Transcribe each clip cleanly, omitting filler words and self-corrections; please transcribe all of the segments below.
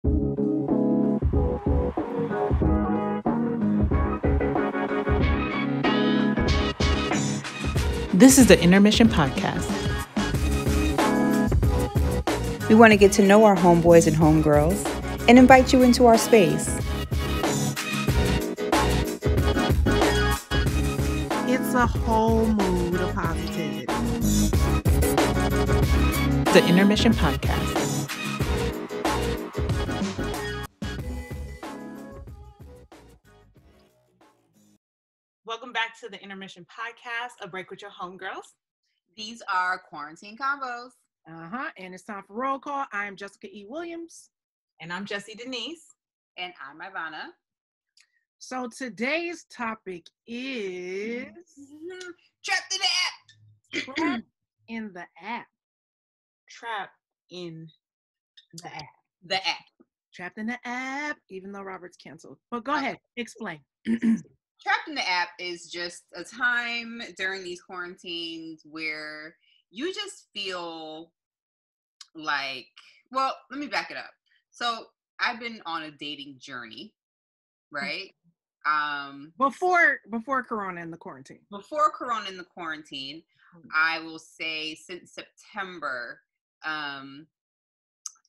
This is the Intermission Podcast. We want to get to know our homeboys and homegirls and invite you into our space. It's a whole mood of positivity. The Intermission Podcast. Welcome back to the Intermission Podcast, a break with your homegirls. These are quarantine combos. And it's time for roll call. I am Jessica E. Williams. And I'm Jessie Denise. And I'm Ivonnah. So today's topic is Trapped in the app. Trapped in the app. Trapped in the app. The app. Trapped in the app, even though Robert's canceled. But go ahead, explain. Trapped in the app is just a time during these quarantines where you just feel like, well, let me back it up. So I've been on a dating journey, right? Before Corona and the quarantine. Before Corona and the quarantine, I will say since September, I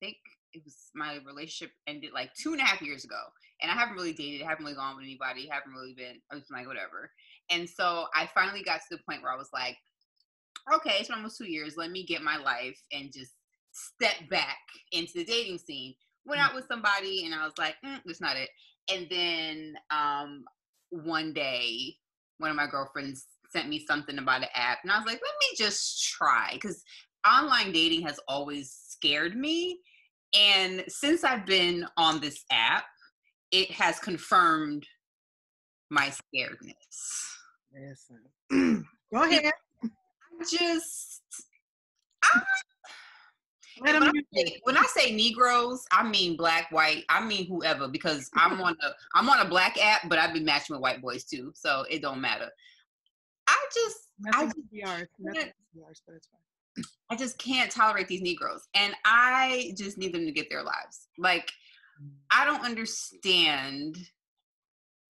think it was my relationship ended like 2.5 years ago. And I haven't really dated, I haven't really gone with anybody, haven't really been, I was like, whatever. And so I finally got to the point where I was like, okay, it's been almost 2 years. Let me get my life and just step back into the dating scene. Went out with somebody and I was like, that's not it. And then one day, one of my girlfriends sent me something about an app. And I was like, let me just try. Because online dating has always scared me. And since I've been on this app, it has confirmed my scaredness. Listen. Go ahead. When I say Negroes, I mean black, white, I mean whoever, because I'm on a black app, but I've been matching with white boys too, so it don't matter. I just can't tolerate these Negroes, and I just need them to get their lives. Like, I don't understand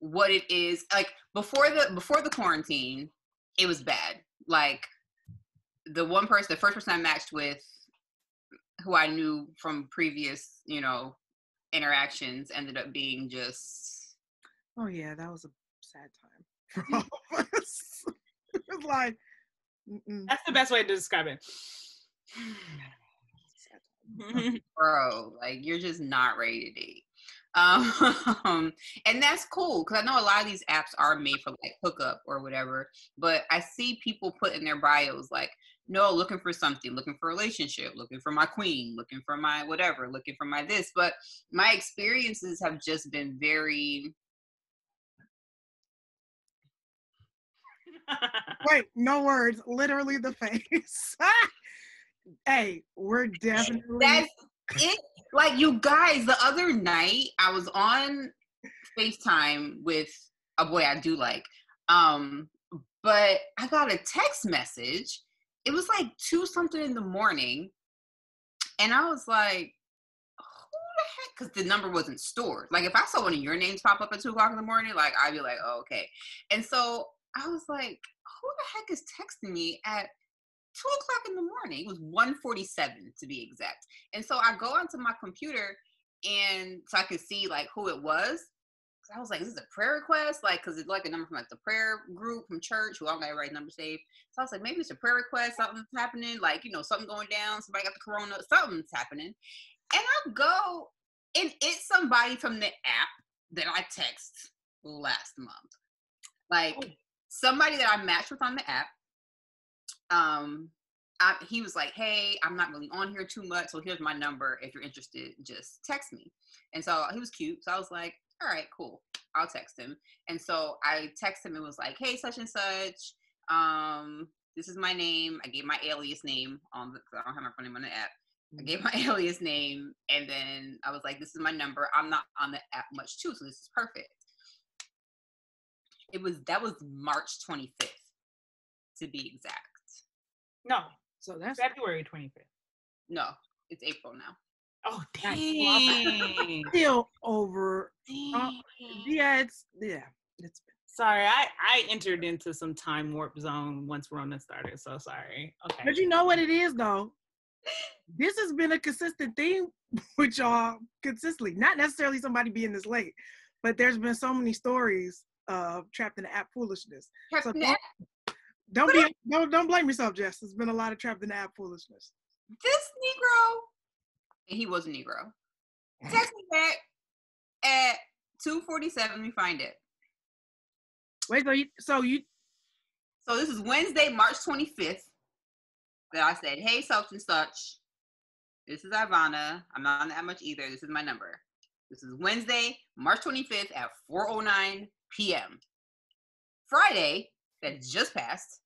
what it is. Like before the quarantine, it was bad. Like the first person I matched with, who I knew from previous, interactions, ended up being just. Oh yeah, that was a sad time for all of us. It was like, that's the best way to describe it. Bro, like you're just not ready to date. And that's cool because I know a lot of these apps are made for like hookup or whatever, but I see people put in their bios like, no, looking for something, looking for a relationship, looking for my queen, looking for my whatever, looking for my this. But my experiences have just been very. Wait, no words, literally the face. Hey, we're definitely. That's it. Like, you guys, the other night I was on FaceTime with a boy I do like, but I got a text message. It was like 2-something in the morning, and I was like, who the heck? Because the number wasn't stored. Like, if I saw one of your names pop up at 2 o'clock in the morning, like, I'd be like, oh, okay. And so I was like, who the heck is texting me at 2 o'clock in the morning? It was 1:47 to be exact. And so I go onto my computer, and so I could see like who it was. I was like, is this a prayer request? Like, because it's like a number from like the prayer group from church, who I don't got the right number saved. So I was like, maybe it's a prayer request, something's happening, like, something going down, somebody got the corona, something's happening. And I go, and it's somebody from the app that I text last month. Like, somebody that I matched with on the app. He was like, hey, I'm not really on here too much, so here's my number. If you're interested, just text me. And so he was cute. So I was like, all right, cool. I'll text him. And so I texted him and was like, hey, such and such. This is my name. I gave my alias name I don't have my phone name on the app. I gave my alias name, and then I was like, this is my number. I'm not on the app much too, so this is perfect. That was March 25th, to be exact. No. So that's February 25th. No, it's April now. Oh, dang. Still over. Dang. It's Sorry, I entered into some time warp zone once Rona started, so sorry. Okay. But you know what it is, though? This has been a consistent theme with y'all consistently. Not necessarily somebody being this late, but there's been so many stories of trapped in the app foolishness. So don't blame yourself, Jess. There's been a lot of trapped in the app foolishness. This Negro, and he was a Negro, text me back at 2:47. We find it. Wait, so this is Wednesday, March 25th. That I said, hey, such and such. This is Ivonnah. I'm not on that much either. This is my number. This is Wednesday, March 25th at 4:09 p.m. Friday, that just passed.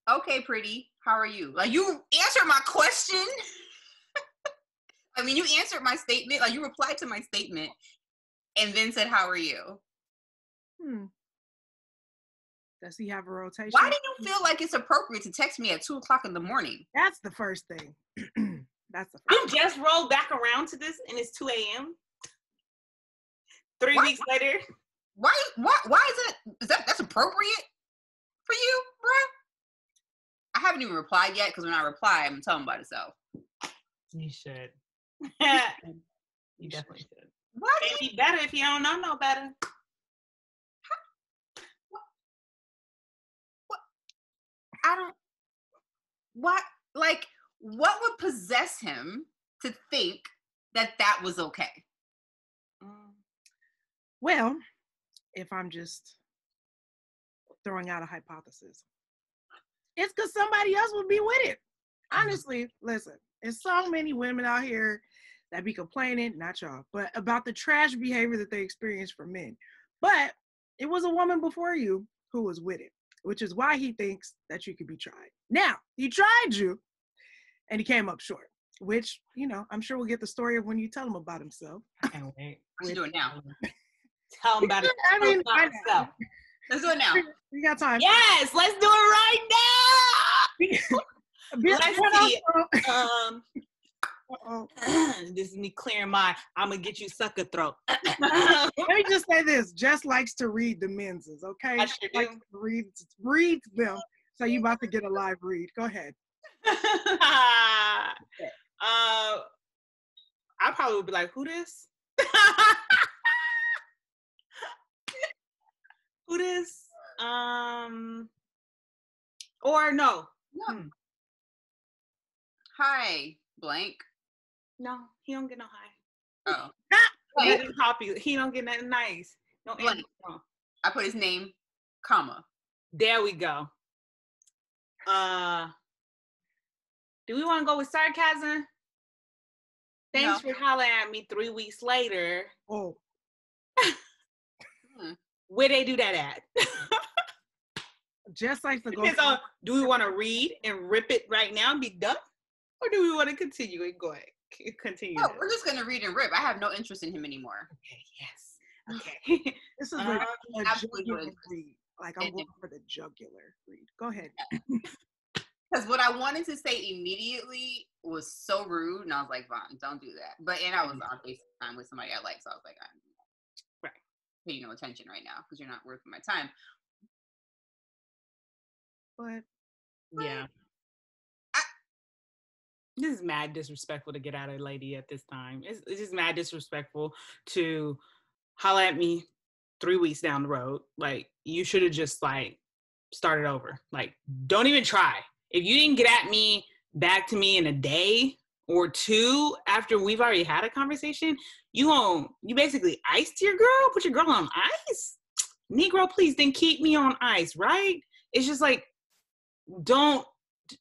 Okay, pretty. How are you? Like, you answered my question. I mean, you answered my statement. Like, you replied to my statement and then said, how are you? Does he have a rotation? Why do you feel like it's appropriate to text me at 2 o'clock in the morning? That's the first thing. That's the first You just rolled back around to this and it's 2 a.m. 3 weeks later. Why is that's appropriate for you, bro? I haven't even replied yet, because when I reply, I'm telling by itself. You should. You definitely should. Why It'd be better if you don't know no better. What would possess him to think that was okay? Well, if I'm just throwing out a hypothesis, it's because somebody else would be with it. Honestly, listen, there's so many women out here that be complaining, not y'all, but about the trash behavior that they experience from men. But it was a woman before you who was with it, which is why he thinks that you could be tried. Now, he tried you, and he came up short, which, I'm sure we'll get the story of when you tell him about himself. I can't wait. Let's do it now. Tell him about it. Let's do it now. We got time. Yes, let's do it right now. Let's see. This is me clearing my I'm gonna get you sucker throat. Let me just say this. Jess likes to read the menses, okay? I sure do. Read them. So you about to get a live read. Go ahead. I probably would be like, who this? Who this? Or no. Hi, blank. No, he don't get no high. Oh. He ain't popular. He don't get nothing nice. No, Blank. I put his name, comma. There we go. Do we want to go with sarcasm? Thanks for hollering at me 3 weeks later. Oh. Where they do that at? Just like to go. Do we want to read and rip it right now and be done? Or do we want to continue and go ahead? Continue. No, we're just going to read and rip. I have no interest in him anymore. Okay, yes. Okay. This is a jugular read. Like, I'm going for the jugular read. Go ahead. Because what I wanted to say immediately was so rude, and I was like, Vaughn, don't do that. And I was on FaceTime with somebody I like, so I was like, I'm paying no attention right now because you're not worth my time. But yeah. This is mad disrespectful to get at a lady at this time. It's just mad disrespectful to holler at me 3 weeks down the road. Like, you should have just, started over. Like, don't even try. If you didn't get at me back to me in a day or two after we've already had a conversation, you basically iced your girl, put your girl on ice? Negro, please, then keep me on ice, right? It's just like,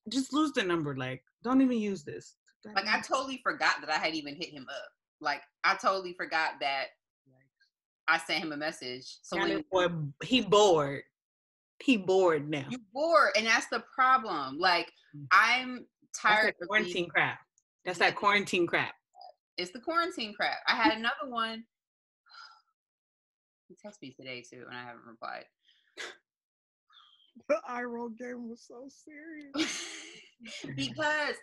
just lose the number. Like, don't even use this. Like, I totally forgot that I had even hit him up. Like, I totally forgot that I sent him a message. So he bored. He bored now. You bored, and that's the problem. Like, I'm tired of quarantine crap. That's that quarantine crap. It's the quarantine crap. I had another one. He texted me today too, and I haven't replied. The eye roll game was so serious. Because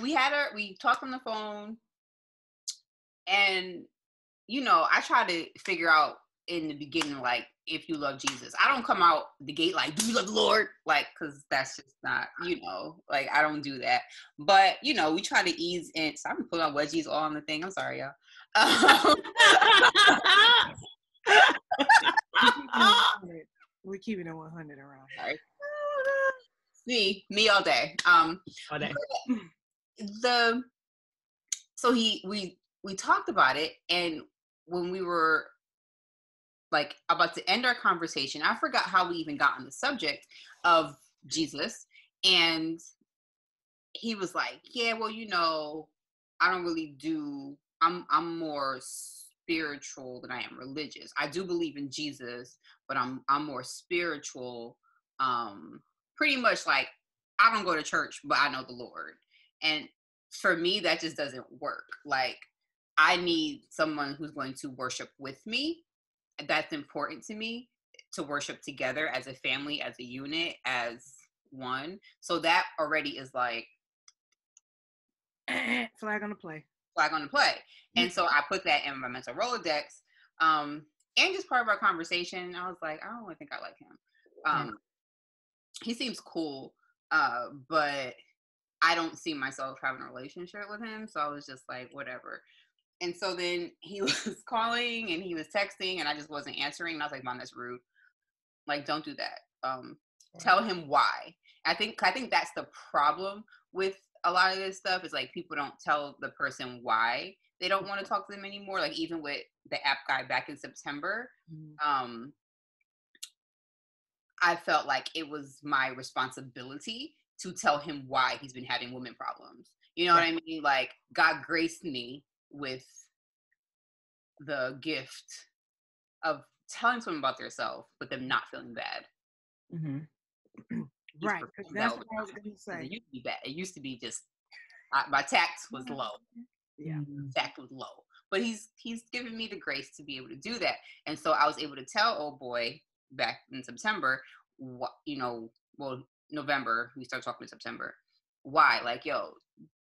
we talked on the phone, and I try to figure out in the beginning, like, if you love Jesus. I don't come out the gate like, do you love the Lord? Like, because that's just not, like, I don't do that. But, we try to ease in. So I'm putting on wedgies all on the thing. I'm sorry, y'all. We're keeping it 100 around. Sorry. Me all day. All day. So we talked about it, and when we were like about to end our conversation, I forgot how we even got on the subject of Jesus, and he was like, yeah, well, I don't really do, I'm more spiritual than I am religious. I do believe in Jesus, but I'm more spiritual. Pretty much like, I don't go to church, but I know the Lord. And for me, that just doesn't work. Like, I need someone who's going to worship with me. That's important to me, to worship together as a family, as a unit, as one. So that already is like flag on the play. And so I put that in my mental Rolodex. And just part of our conversation, I was like, I don't really think I like him. He seems cool, but I don't see myself having a relationship with him. So I was just like, whatever. And so then he was calling and he was texting, and I just wasn't answering. And I was like, Mom, that's rude. Like, don't do that. Tell him why. I think that's the problem with a lot of this stuff, is like, people don't tell the person why they don't want to talk to them anymore. Like, even with the app guy back in September, I felt like it was my responsibility to tell him why he's been having women problems. You know what I mean? Like, God graced me with the gift of telling someone about themselves, but them not feeling bad. Mm-hmm. Right. That's what I was going to say. It used to be bad. It used to be just, my tact was low. Yeah. Tact was low. But he's given me the grace to be able to do that. And so I was able to tell old boy back in September, November, we started talking in September, why? Like, yo,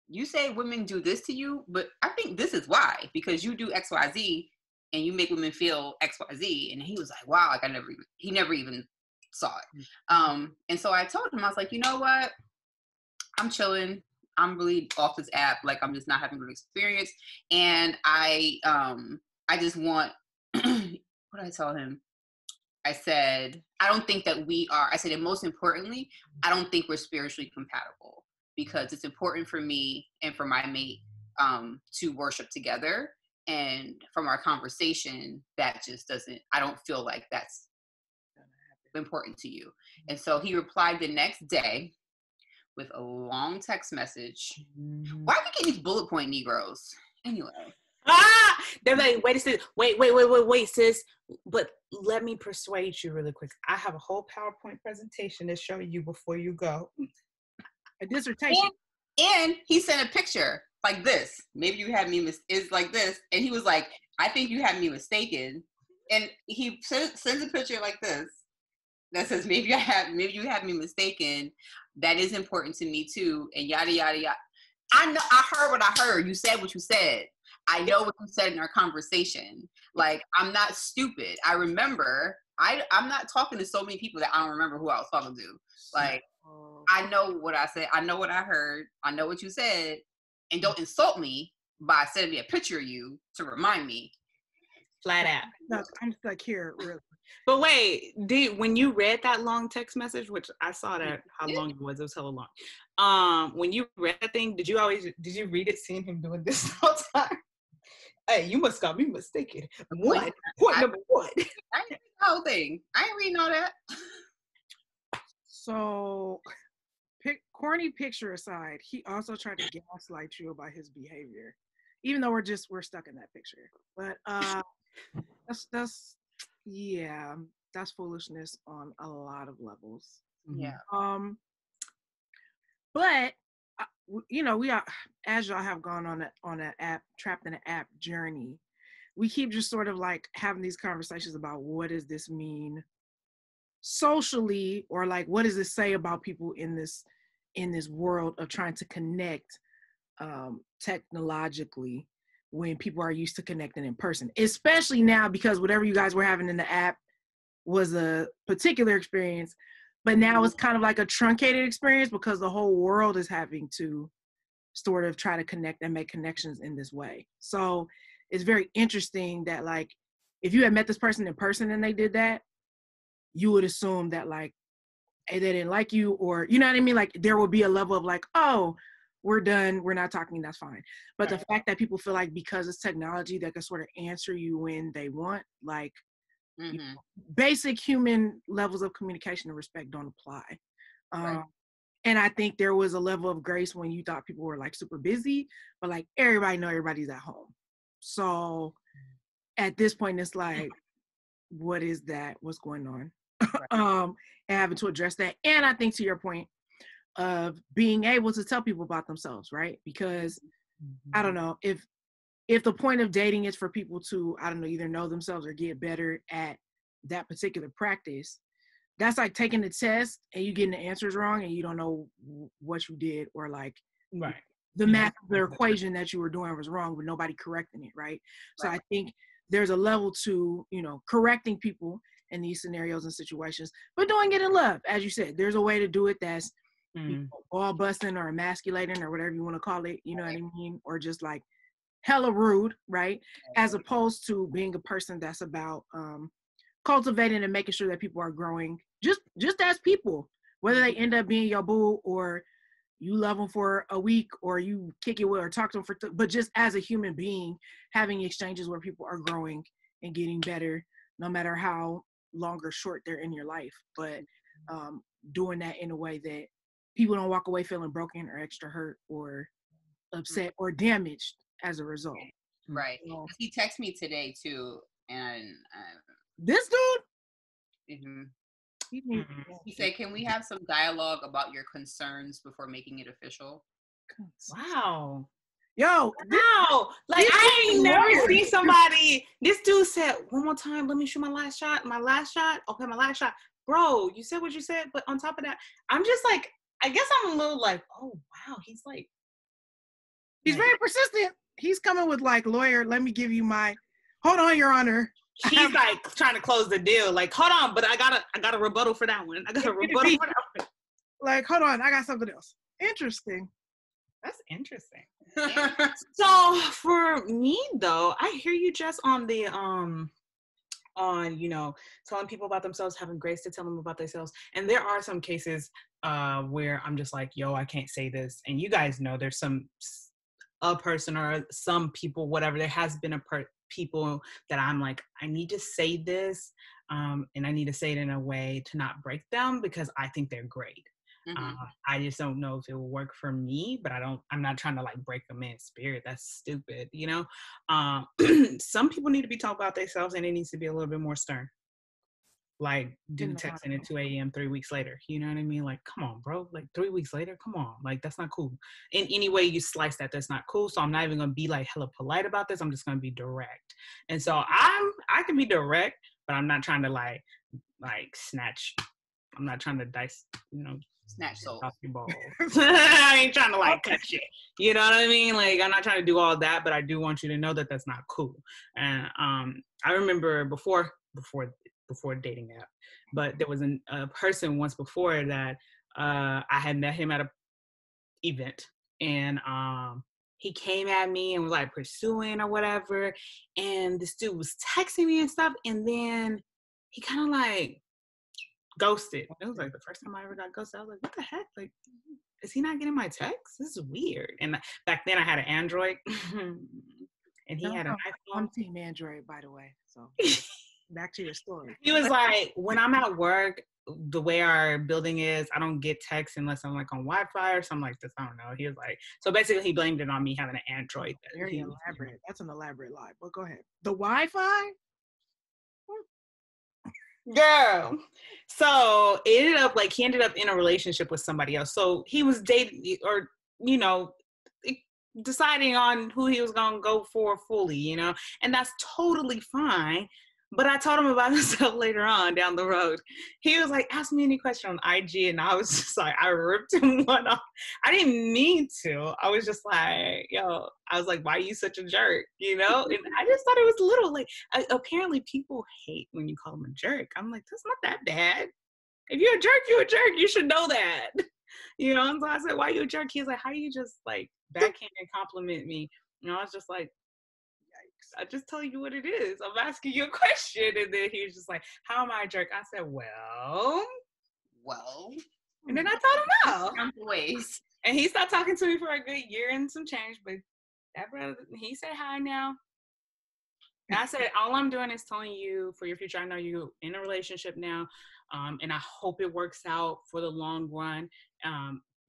you say women do this to you, but I think this is why, because you do XYZ and you make women feel XYZ. And he was like, wow, like he never even saw it. And so I told him, I was like, you know what? I'm chilling. I'm really off this app. Like, I'm just not having a good experience. And I just want, what did I tell him? I said, I don't think that we are. I said, and most importantly, I don't think we're spiritually compatible, because it's important for me and for my mate to worship together. And from our conversation, that just doesn't, I don't feel like that's important to you. And so he replied the next day with a long text message. Why are we getting these bullet point Negroes? Anyway. They're like, wait, sis. But let me persuade you really quick. I have a whole PowerPoint presentation to show you before you go. A dissertation. And he sent a picture like this. Maybe you had me is like this. And he was like, I think you had me mistaken. And he sends a picture like this that says, maybe you had me mistaken. That is important to me too. And yada, yada, yada. I know, I heard what I heard. You said what you said. I know what you said in our conversation. Like, I'm not stupid. I remember. I'm not talking to so many people that I don't remember who I was talking to. Like, I know what I said. I know what I heard. I know what you said. And don't insult me by sending me a picture of you to remind me. Flat out. I'm stuck here, really. But wait, when you read that long text message, which I saw that how long it was hella long. When you read that thing, did you read it seeing him doing this all the time? Hey, you must got me mistaken. Point number one. I didn't read the whole thing. I ain't reading all that. So, corny picture aside, he also tried to gaslight you about his behavior, even though we're stuck in that picture. But that's foolishness on a lot of levels. Yeah. But we are, as y'all have gone on that app, trapped in an app journey, we keep just sort of like having these conversations about what does this mean socially, or like what does this say about people in this world of trying to connect technologically when people are used to connecting in person, especially now because whatever you guys were having in the app was a particular experience, but now it's kind of like a truncated experience because the whole world is having to sort of try to connect and make connections in this way. So it's very interesting that like, if you had met this person in person and they did that, you would assume that like, hey, they didn't like you, or, you know what I mean? Like there will be a level of like, oh, we're done, we're not talking, that's fine. But the fact that people feel like because it's technology that can sort of answer you when they want, like, you know, basic human levels of communication and respect don't apply. And I think there was a level of grace when you thought people were like super busy, but like everybody know everybody's at home. So at this point, it's like, what is that? What's going on? And having to address that. And I think to your point of being able to tell people about themselves, right? Because I don't know, if the point of dating is for people to, I don't know, either know themselves or get better at that particular practice, that's like taking the test and you getting the answers wrong and you don't know what you did, or like the math of the equation that you were doing was wrong, but nobody correcting it, right? So I think there's a level to, you know, correcting people in these scenarios and situations, but doing it in love. As you said, there's a way to do it that's you know, ball busting or emasculating or whatever you want to call it, you know what I mean? Or just like hella rude, right? As opposed to being a person that's about cultivating and making sure that people are growing just as people, whether they end up being your boo or you love them for a week or you kick it with or talk to them but just as a human being, having exchanges where people are growing and getting better, no matter how long or short they're in your life, but doing that in a way that people don't walk away feeling broken or extra hurt or upset or damaged as a result. Right. So, he texted me today too, and this dude, he said, "Can we have some dialogue about your concerns before making it official?" Wow. Yo, wow. Like I ain't never seen somebody. This dude said, one more time, let me shoot my last shot. Okay, my last shot. Bro, you said what you said, but on top of that, I'm just like, I guess I'm a little like, oh wow, he's very persistent. He's coming with like, lawyer, let me give you my, hold on, Your Honor. He's like trying to close the deal. Like, hold on, but I got a rebuttal for that one. Like, hold on, I got something else. Interesting. That's interesting. So for me though, I hear you just on the on, you know, telling people about themselves, having grace to tell them about themselves. And there are some cases where I'm just like, yo, I can't say this. And you guys know there's a person or some people, whatever, there has been people that I'm like, I need to say this and I need to say it in a way to not break them because I think they're great. I just don't know if it will work for me, but I'm not trying to like break a man's spirit. That's stupid, you know? Some people need to be talking about themselves and it needs to be a little bit more stern. Like dude texting at 2 a.m. 3 weeks later, you know what I mean? Like, come on, bro, like 3 weeks later, come on. Like, that's not cool. In any way you slice that, that's not cool. So I'm not even going to be like hella polite about this. I'm just going to be direct. And so I can be direct, but I'm not trying to like snatch. I'm not trying to dice, you know, snatch soul. I ain't trying to like cut shit. You know what I mean? Like, I'm not trying to do all that, but I do want you to know that that's not cool. And I remember before dating app, but there was a person once before that I had met him at a event, and he came at me and was like pursuing or whatever, and this dude was texting me and stuff, and then he kind of like ghosted. It was like the first time I ever got ghosted. I was like, what the heck? Like, is he not getting my texts? This is weird. And back then I had an Android and he had an iPhone. I'm team Android, by the way. So back to your story. He was like, when I'm at work, the way our building is, I don't get texts unless I'm like on Wi-Fi or something like this. I don't know. He was like, so basically he blamed it on me having an Android. Very elaborate. That's an elaborate lie. But go ahead. The Wi-Fi? Girl. So it ended up like he ended up in a relationship with somebody else. So he was dating or, you know, deciding on who he was going to go for fully, you know, and that's totally fine. But I told him about himself later on down the road. He was like, ask me any question on IG. And I was just like, I ripped him one off. I didn't mean to. I was just like, yo, I was like, why are you such a jerk? You know? And I just thought it was little. Like, apparently people hate when you call them a jerk. I'm like, that's not that bad. If you're a jerk, you're a jerk. You should know that. You know? And so I said, why are you a jerk? He's like, how do you just like backhand and compliment me? And I was just like, I just tell you what it is. I'm asking you a question. And then he was just like, how am I a jerk? I said, well. And then I told him no. Ways. And he stopped talking to me for a good year and some change. But that brother, he said hi now. And I said, all I'm doing is telling you for your future. I know you're in a relationship now. And I hope it works out for the long run.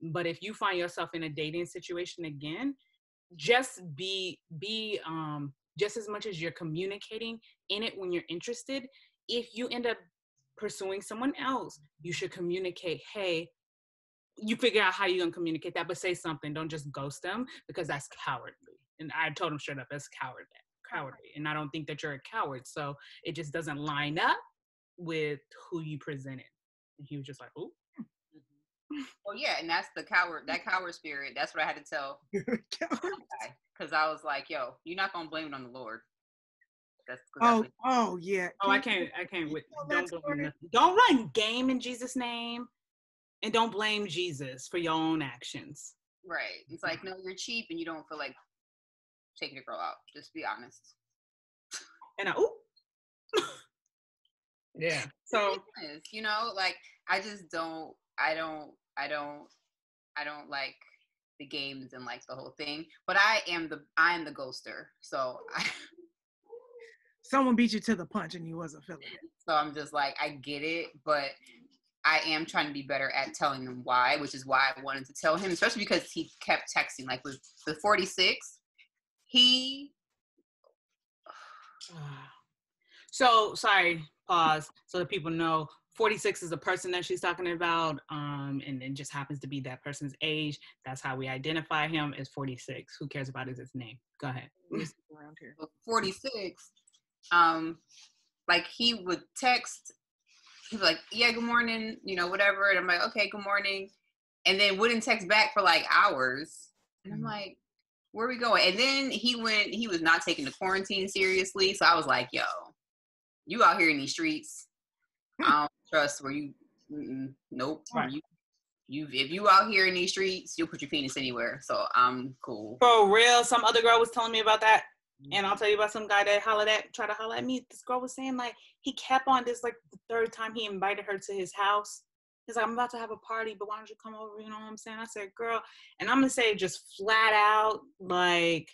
But if you find yourself in a dating situation again, just be just as much as you're communicating in it when you're interested, if you end up pursuing someone else, you should communicate, hey, you figure out how you're going to communicate that, but say something. Don't just ghost them, because that's cowardly. And I told him straight up, that's cowardly. And I don't think that you're a coward. So it just doesn't line up with who you presented. And he was just like, ooh. Well, yeah, and that's that coward spirit. That's what I had to tell. Because I was like, yo, you're not going to blame it on the Lord. Yeah. Oh, I can't. Don't run game in Jesus' name, and don't blame Jesus for your own actions. Right. It's like, no, you're cheap and you don't feel like taking a girl out. Just be honest. And yeah. So, you know, like, I just don't, I don't like the games and like the whole thing, but I am the ghoster. So someone beat you to the punch and you wasn't feeling it. So I'm just like, I get it, but I am trying to be better at telling them why, which is why I wanted to tell him, especially because he kept texting. Like with the 46, So, sorry, pause, so that people know, 46 is the person that she's talking about, and it just happens to be that person's age. That's how we identify him as 46. Who cares about his name? Go ahead. Around here. 46, like he would text, he'd be like, yeah, good morning, you know, whatever. And I'm like, okay, good morning. And then wouldn't text back for like hours. And I'm like, where are we going? And then he was not taking the quarantine seriously. So I was like, yo, you out here in these streets. I don't trust where you, nope. Right. If you out here in these streets, you'll put your penis anywhere. So I'm cool. For real, some other girl was telling me about that. And I'll tell you about some guy that tried to holler at me. This girl was saying, like, he kept on this, like, the third time he invited her to his house. He's like, I'm about to have a party, but why don't you come over? You know what I'm saying? I said, girl, and I'm going to say just flat out, like,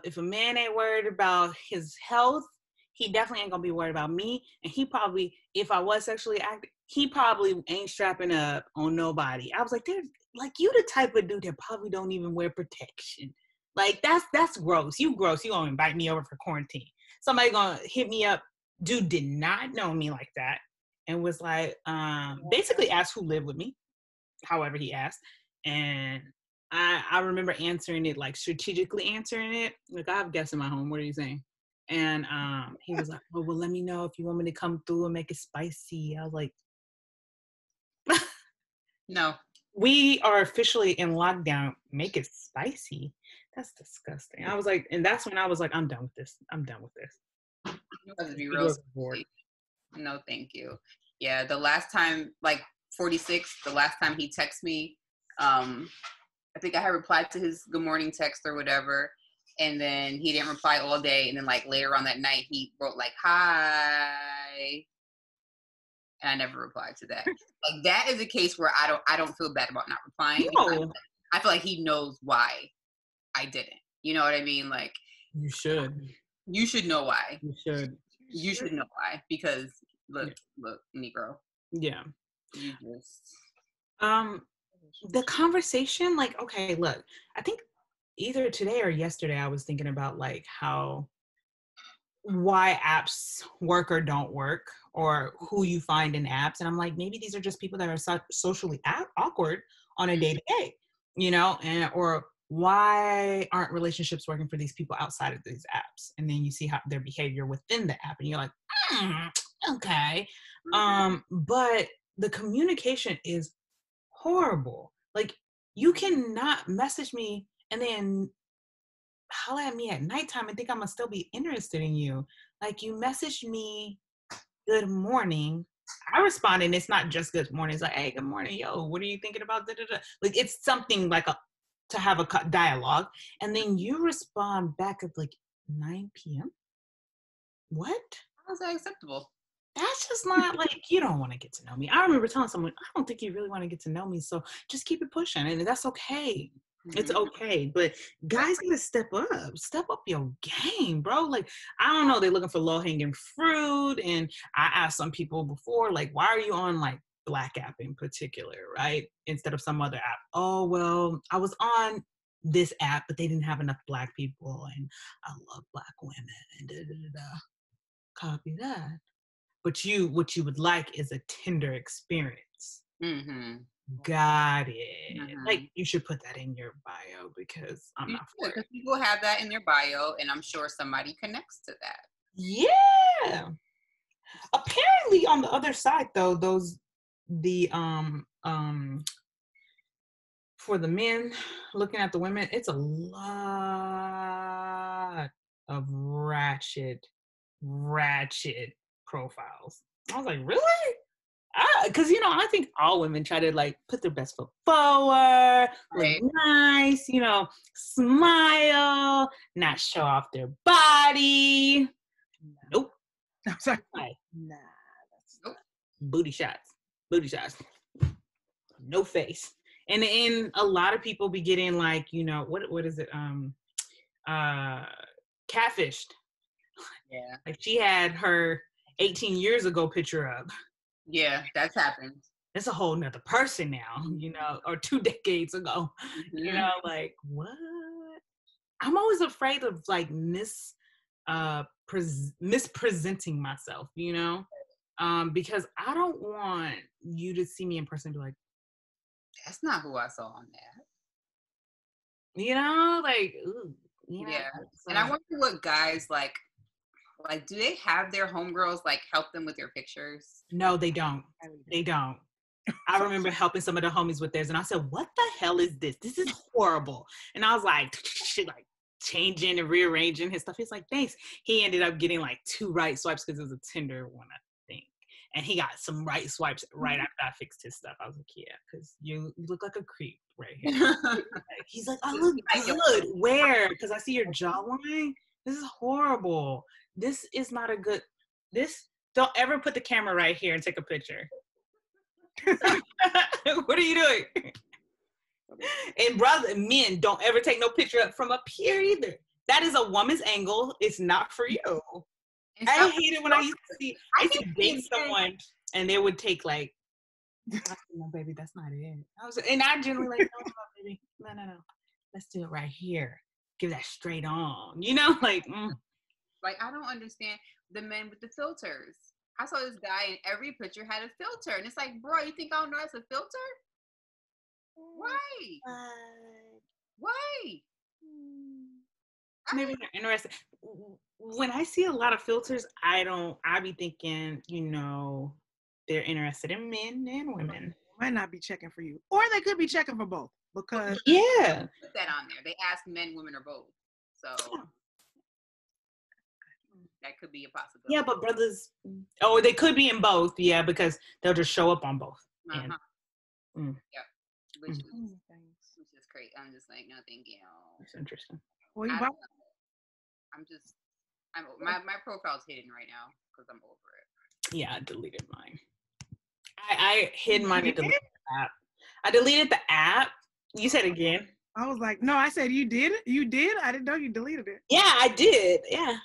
if a man ain't worried about his health, he definitely ain't going to be worried about me. And he probably, if I was sexually active, he probably ain't strapping up on nobody. I was like, you the type of dude that probably don't even wear protection. Like, that's gross. You gross. You gonna invite me over for quarantine. Somebody gonna hit me up. Dude did not know me like that. And was like, basically asked who lived with me. However he asked. And I remember answering it, like strategically answering it. Like, I have guests in my home. What are you saying? And he was like, oh, well, let me know if you want me to come through and make it spicy. I was like, no. We are officially in lockdown. Make it spicy. That's disgusting. I was like, and that's when I was like, I'm done with this. You have to be real. No, thank you. Yeah, the last time, like 46, the last time he texted me, I think I had replied to his good morning text or whatever, and then he didn't reply all day, and then like later on that night, he wrote like, hi, and I never replied to that. Like, that is a case where I don't feel bad about not replying. No. I feel like he knows why I didn't. You know what I mean? Like, you should know why. You should know why, because look, Negro. Yeah. You just the conversation, like, okay, look, I think either today or yesterday I was thinking about like why apps work or don't work, or who you find in apps. And I'm like, maybe these are just people that are socially awkward on a day-to-day, you know, and or why aren't relationships working for these people outside of these apps? And then you see how their behavior within the app, and you're like, okay. But the communication is horrible. Like, you cannot message me and then holler at me at nighttime and think I'm gonna still be interested in you. Like, you message me good morning, I respond, and it's not just good morning. It's like, hey, good morning, yo, what are you thinking about? Da-da-da. Like, it's something like to have a dialogue, and then you respond back at like 9 p.m. What? How is that acceptable? That's just not like, you don't want to get to know me. I remember telling someone, I don't think you really want to get to know me, so just keep it pushing, and that's okay. It's okay, but guys gotta step up your game, bro. Like, I don't know, they're looking for low-hanging fruit, and I asked some people before, like, why are you on like Black app in particular, right, instead of some other app? Oh, well, I was on this app, but they didn't have enough Black people, and I love Black women, and da-da-da-da. Copy that. But what you would like is a Tinder experience. Got it. Like, you should put that in your bio, because I'm not for it. Because people have that in their bio, and I'm sure somebody connects to that. Yeah. Apparently, on the other side, though, for the men looking at the women, it's a lot of ratchet profiles. I was like, really? Because, I think all women try to like put their best foot forward, right, look nice, smile, not show off their body. Nope. I'm sorry. Nah. Booty shots. No face. And a lot of people be getting like, what is it? Catfished. Yeah. Like, she had her 18 years ago picture up. Yeah, that's happened. It's a whole nother person now, or 2 decades ago. Like, what? I'm always afraid of like mispresenting myself, because I don't want you to see me in person and be like, that's not who I saw on that. Like, ooh, yeah. So. And I wonder what guys like, do they have their homegirls like help them with their pictures? No, they don't. They don't. I remember helping some of the homies with theirs, and I said, what the hell is this? This is horrible. And I was like, changing and rearranging his stuff. He's like, thanks. He ended up getting like 2 right swipes because it was a Tinder one, I think. And he got some right swipes right after I fixed his stuff. I was like, yeah, because you look like a creep right here. He's like, I look good. Where? Because I see your jawline. This is horrible. This is not a good, don't ever put the camera right here and take a picture. What are you doing? And men, don't ever take no picture up from up here either. That is a woman's angle. It's not for you. I hate it when I used to date someone and they would take like, no, baby, that's not it. I generally like, no, baby, no. Let's do it right here. Give that straight on. Like. Like, I don't understand the men with the filters. I saw this guy and every picture had a filter. And it's like, bro, you think I don't know it's a filter? Why? Why? Maybe they're interested. When I see a lot of filters, I be thinking, they're interested in men and women. Might not be checking for you. Or they could be checking for both. Because yeah. Put that on there. They ask men, women, or both. So that could be a possibility. Yeah, but brothers, they could be in both. Yeah, because they'll just show up on both. Yeah, which is great. I'm just like, no, thank you. That's interesting. Well, my profile's hidden right now because I'm over it. Yeah, I deleted mine. I hid mine and deleted the app. I deleted the app. You said again. I was like, no, I said you did it? You did? I didn't know you deleted it. Yeah, I did. Yeah.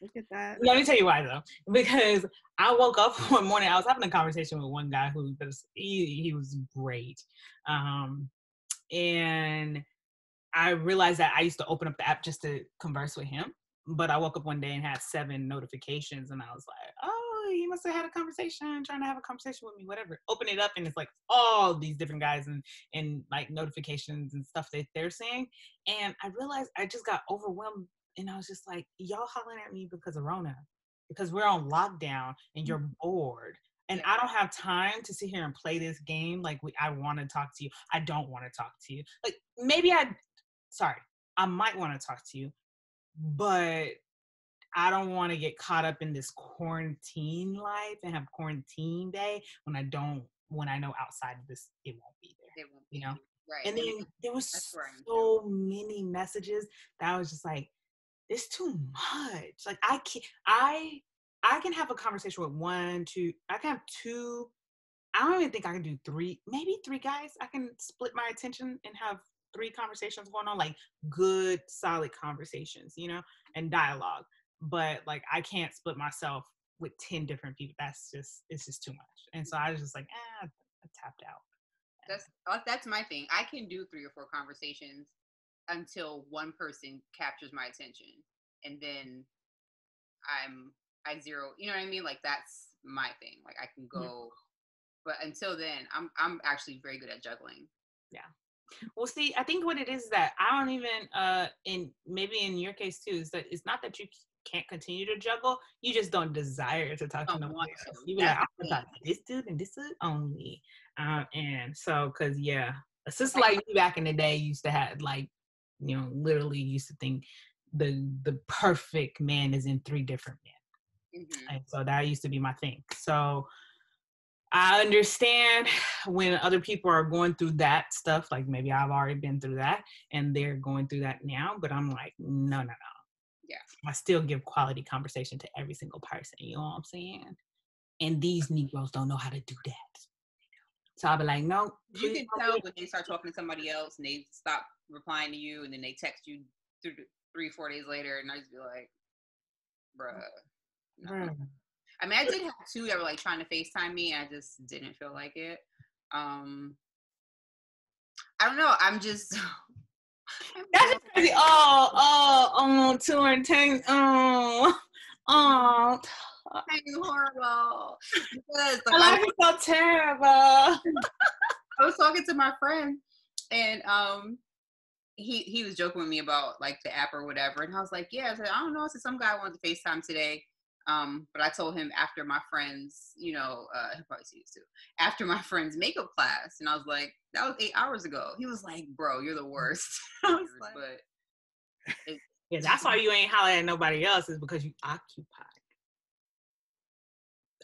Look at that. Let me tell you why, though. Because I woke up one morning, I was having a conversation with one guy who he was great. And I realized that I used to open up the app just to converse with him. But I woke up one day and had 7 notifications, and I was like, oh, he must have had a conversation, trying to have a conversation with me, whatever. Open it up and it's like all these different guys and like notifications and stuff that they're saying. And I realized I just got overwhelmed and I was just like, y'all hollering at me because of Rona, because we're on lockdown and you're bored. And I don't have time to sit here and play this game. Like, I want to talk to you. I don't want to talk to you. Like, maybe I might want to talk to you, but I don't want to get caught up in this quarantine life and have quarantine day when I know outside of this, it won't be there. It won't be, you know? Right. And then there was so many messages that I was just like, it's too much. Like, I can have a conversation with one, two, I can have two. I don't even think I can do three, maybe three guys. I can split my attention and have 3 conversations going on, like good, solid conversations, you know, and dialogue. But like, I can't split myself with 10 different people. It's just too much. And so I was just like, I tapped out. That's my thing. I can do 3 or 4 conversations until one person captures my attention, and then I zero. You know what I mean? Like, that's my thing. Like, I can go, but until then, I'm actually very good at juggling. Yeah. Well, see, I think what it is that I don't even, in maybe in your case too, is that it's not that you can't continue to juggle. You just don't desire to talk to nobody else. You be like, I'm gonna talk to this dude and this dude only. And so, cause a sister like me back in the day used to have like, you know, literally used to think the perfect man is in 3 different men. Mm-hmm. And so that used to be my thing. So I understand when other people are going through that stuff, like maybe I've already been through that and they're going through that now, but I'm like, no. Yeah. I still give quality conversation to every single person, you know what I'm saying? And these Negroes don't know how to do that. So I'll be like, no. You can tell when they start talking to somebody else and they stop replying to you and then they text you 3-4 days later, and I just be like, bruh. No. I mean, I did have 2 that were like trying to FaceTime me, and I just didn't feel like it. I don't know. I'm just. That's just crazy. Two and 10. Horrible. Because, like, I like so terrible. I was talking to my friend, and he was joking with me about like the app or whatever, and I was like, yeah. I said, I don't know. I said, some guy wanted to FaceTime today. But I told him after my friend's, you know, he'll probably see this too, after my friend's makeup class. And I was like, that was 8 hours ago. He was like, bro, you're the worst. I was like, but yeah, that's why you ain't hollering at nobody else, is because you occupied.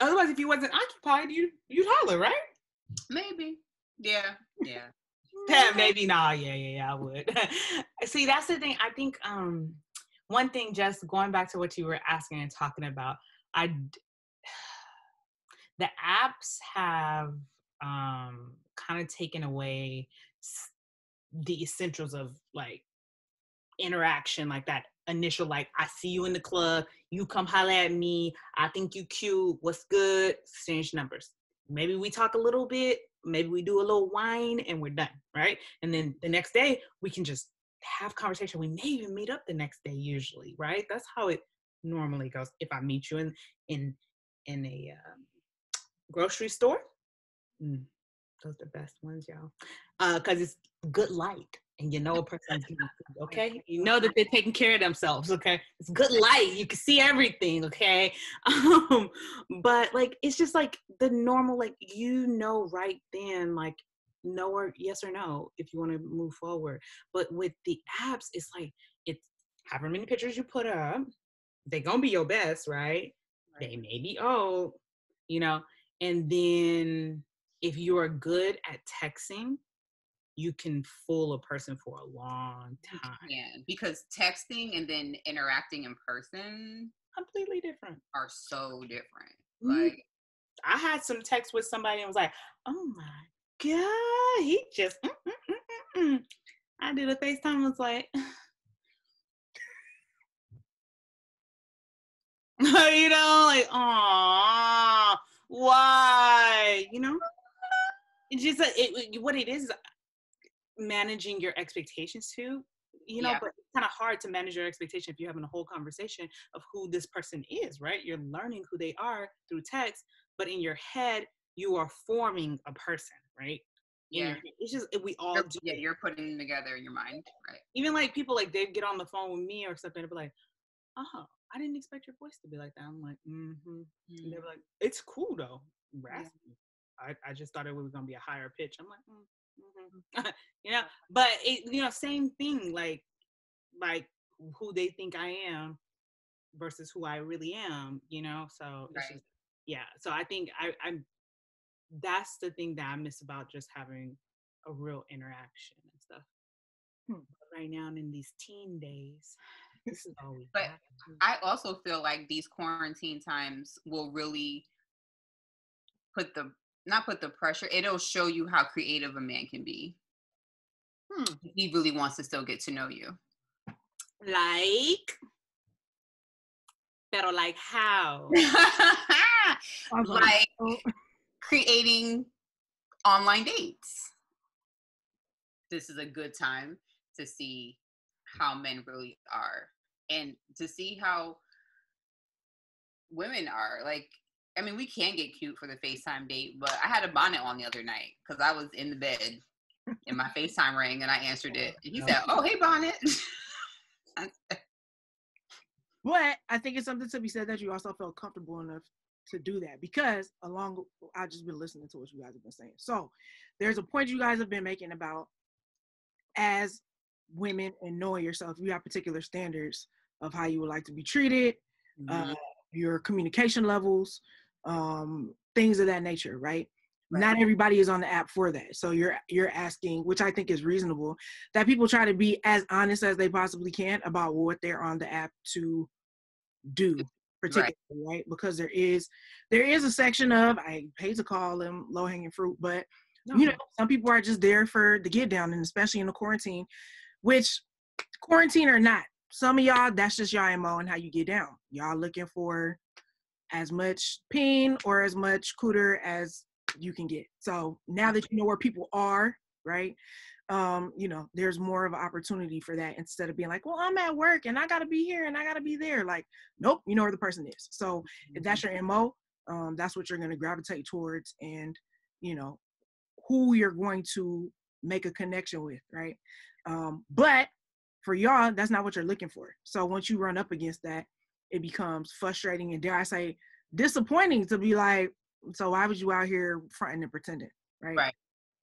Otherwise, if you wasn't occupied, you'd holler, right? Maybe. Yeah. Maybe not. Yeah, I would. See, that's the thing. I think, one thing, just going back to what you were asking and talking about, the apps have kind of taken away the essentials of like interaction, like that initial, like, I see you in the club, you come holler at me, I think you cute, what's good, exchange numbers. Maybe we talk a little bit, maybe we do a little wine and we're done, right? And then the next day we can just have conversation. We may even meet up the next day usually, right? That's how it normally goes. If I meet you in a grocery store, those are the best ones, y'all. Because it's good light and you know a person's getting food, okay? You know that they're taking care of themselves, okay? It's good light. You can see everything, okay? But like, it's just like the normal, like, you know right then, like, no or yes or no if you want to move forward. But with the apps, it's like, it's however many pictures you put up, they're gonna be your best, right? They may be old, you know. And then if you are good at texting, you can fool a person for a long time. Yeah, because texting and then interacting in person completely different. Are so different. Like, I had some text with somebody and was like, oh my God, he just I did a FaceTime and was like, you know, like, aw, why? You know? It's just what it is, managing your expectations too. you know, but it's kind of hard to manage your expectation if you're having a whole conversation of who this person is, right? You're learning who they are through text, but in your head, you are forming a person, right? Yeah. It's just, we all do. Yeah, you're putting them together in your mind, right? Even like people, like they get on the phone with me or something, they'll be like, oh, I didn't expect your voice to be like that. I'm like, mm-hmm. And they're like, it's cool though. Raspy. I just thought it was gonna be a higher pitch. I'm like, you know, but it, you know, same thing, like who they think I am versus who I really am, you know. So it's just, so I think I'm that's the thing that I miss about just having a real interaction and stuff. But right now in these teen days, this is all we but have. I also feel like these quarantine times will really not put the pressure, it'll show you how creative a man can be. He really wants to still get to know you. Pero like how? Like creating online dates. This is a good time to see how men really are and to see how women are. Like, I mean, we can get cute for the FaceTime date, but I had a bonnet on the other night because I was in the bed and my FaceTime rang and I answered it. And he said, "Oh, hey, bonnet." But I think it's something to be said that you also felt comfortable enough to do that, because I've just been listening to what you guys have been saying. So there's a point you guys have been making about, as women and knowing yourself, you have particular standards of how you would like to be treated, your communication levels, things of that nature, right? Not everybody is on the app for that. So you're asking, which I think is reasonable, that people try to be as honest as they possibly can about what they're on the app to do, particularly, right? Because there is a section of, I hate to call them low-hanging fruit, but you know, some people are just there for the get down, and especially in the quarantine, which quarantine or not, some of y'all, that's just y'all MO and how you get down. Y'all looking for as much peen or as much cooter as you can get. So now that you know where people are, right? You know, there's more of an opportunity for that, instead of being like, well, I'm at work and I gotta be here and I gotta be there. Like, nope, you know where the person is. So if that's your MO, that's what you're gonna gravitate towards, and you know who you're going to make a connection with, right? But for y'all, that's not what you're looking for. So once you run up against that, it becomes frustrating and, dare I say, disappointing to be like, so why was you out here fronting and pretending, right?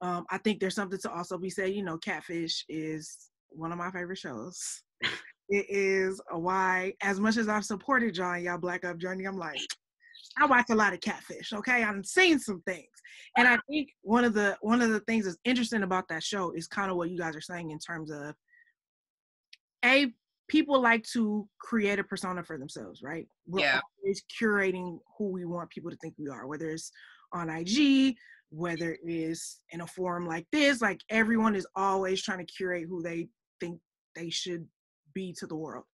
I think there's something to also be said, you know, Catfish is one of my favorite shows. It is why, as much as I've supported y'all and y'all Black Up journey, I'm like, I watch a lot of Catfish, okay? I've seen some things. And I think one of the things that's interesting about that show is kind of what you guys are saying in terms of, people like to create a persona for themselves, right? We're always curating who we want people to think we are, whether it's on IG, whether it's in a forum like this. Like, everyone is always trying to curate who they think they should be to the world.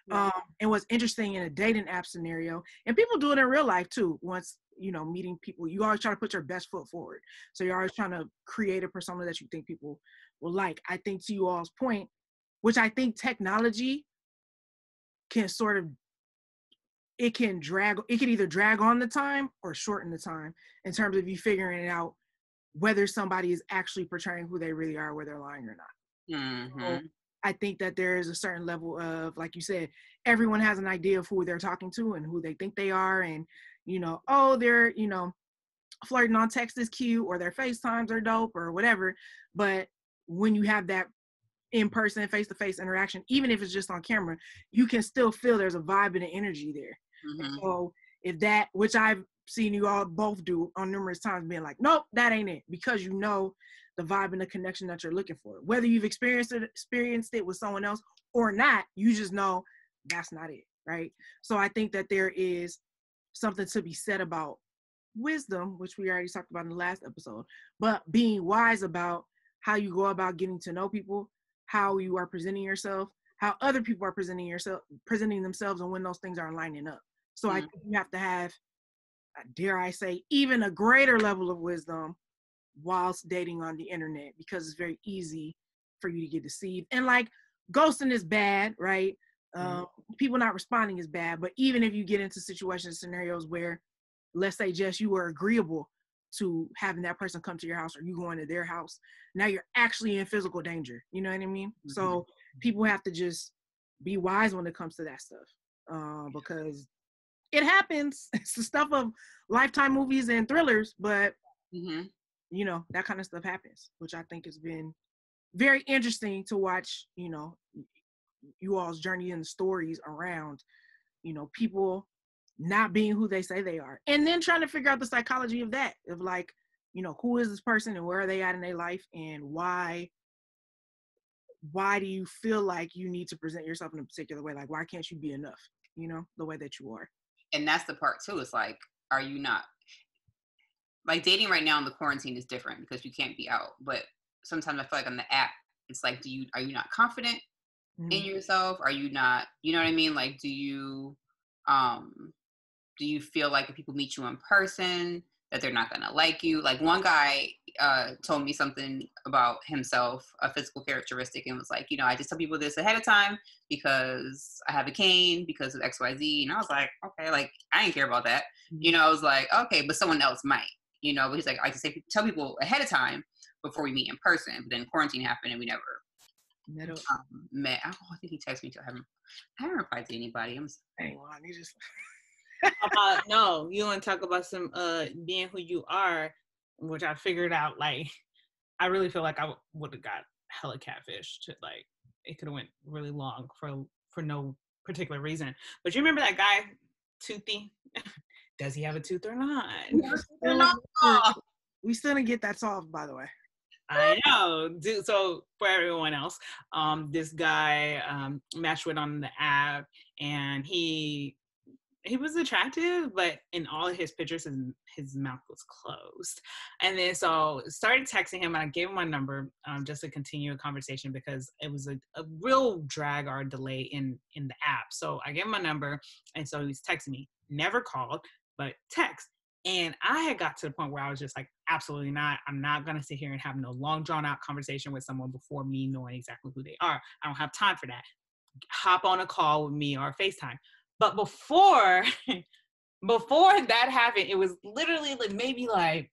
And what's interesting in a dating app scenario, and people do it in real life too, once, you know, meeting people, you always try to put your best foot forward. So you're always trying to create a persona that you think people will like. I think, to you all's point, which I think technology can sort of, it can either drag on the time or shorten the time in terms of you figuring out whether somebody is actually portraying who they really are, whether they're lying or not. So I think that there is a certain level of, like you said, everyone has an idea of who they're talking to and who they think they are. And, you know, oh, they're, you know, flirting on text is cute, or their FaceTimes are dope or whatever. But when you have that in-person, face-to-face interaction, even if it's just on camera, you can still feel there's a vibe and an energy there. So if that, which I've seen you all both do on numerous times, being like, nope, that ain't it, because you know the vibe and the connection that you're looking for. Whether you've experienced it with someone else or not, you just know that's not it, right? So I think that there is something to be said about wisdom, which we already talked about in the last episode, but being wise about how you go about getting to know people, how you are presenting yourself, how other people are presenting themselves, and when those things are lining up. So I think you have to have, dare I say, even a greater level of wisdom whilst dating on the internet, because it's very easy for you to get deceived. And like, ghosting is bad, right? People not responding is bad. But even if you get into situations, scenarios where, let's say, just you were agreeable to having that person come to your house or you going to their house, now you're actually in physical danger. You know what I mean? Mm-hmm. So people have to just be wise when it comes to that stuff, because it happens. It's the stuff of Lifetime movies and thrillers, but you know, that kind of stuff happens, which I think has been very interesting to watch, you know, you all's journey and the stories around, you know, people not being who they say they are. And then trying to figure out the psychology of that, of like, you know, who is this person and where are they at in their life, and why do you feel like you need to present yourself in a particular way? Like, why can't you be enough, you know, the way that you are? And that's the part too. It's like, are you not, like, dating right now in the quarantine is different because you can't be out. But sometimes I feel like on the app, it's like, are you not confident in yourself? Are you not, you know what I mean? Like, do you feel like if people meet you in person that they're not gonna like you? Like, one guy told me something about himself, a physical characteristic, and was like, you know, I just tell people this ahead of time because I have a cane because of XYZ. And I was like, okay, like, I didn't care about that. You know, I was like, okay, but someone else might, you know. But he's like, I just tell people ahead of time before we meet in person. But then quarantine happened and we never met. I think he texted me too. I haven't replied to anybody. I'm hang on, you just no, you want to talk about some being who you are, which I figured out. Like, I really feel like I would have got hella catfished. Like, it could have went really long for no particular reason. But you remember that guy, Toothy? Does he have a tooth or not? We still didn't get that solved, by the way. I know. So for everyone else, this guy matched with on the app, and he was attractive, but in all of his pictures, his mouth was closed. And then so started texting him, and I gave him my number just to continue a conversation because it was a real drag or delay in the app. So I gave him my number, and so he was texting me. Never called, but text. And I had got to the point where I was just like, absolutely not. I'm not going to sit here and have no long drawn out conversation with someone before me knowing exactly who they are. I don't have time for that. Hop on a call with me or FaceTime. But before that happened, it was literally like maybe like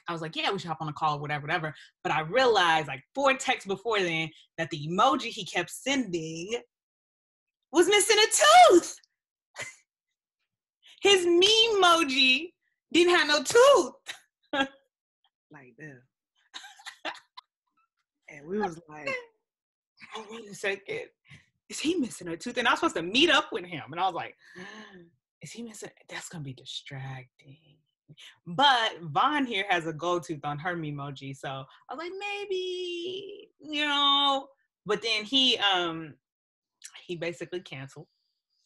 I was like, yeah, we should hop on a call or whatever. But I realized like 4 texts before then that the emoji he kept sending was missing a tooth. His meme emoji didn't have no tooth. Like that. And we was like, oh, wait a second. Is he missing a tooth? And I was supposed to meet up with him. And I was like, is he missing? That's going to be distracting. But Vaughn here has a gold tooth on her memoji. So I was like, maybe, you know. But then he basically canceled.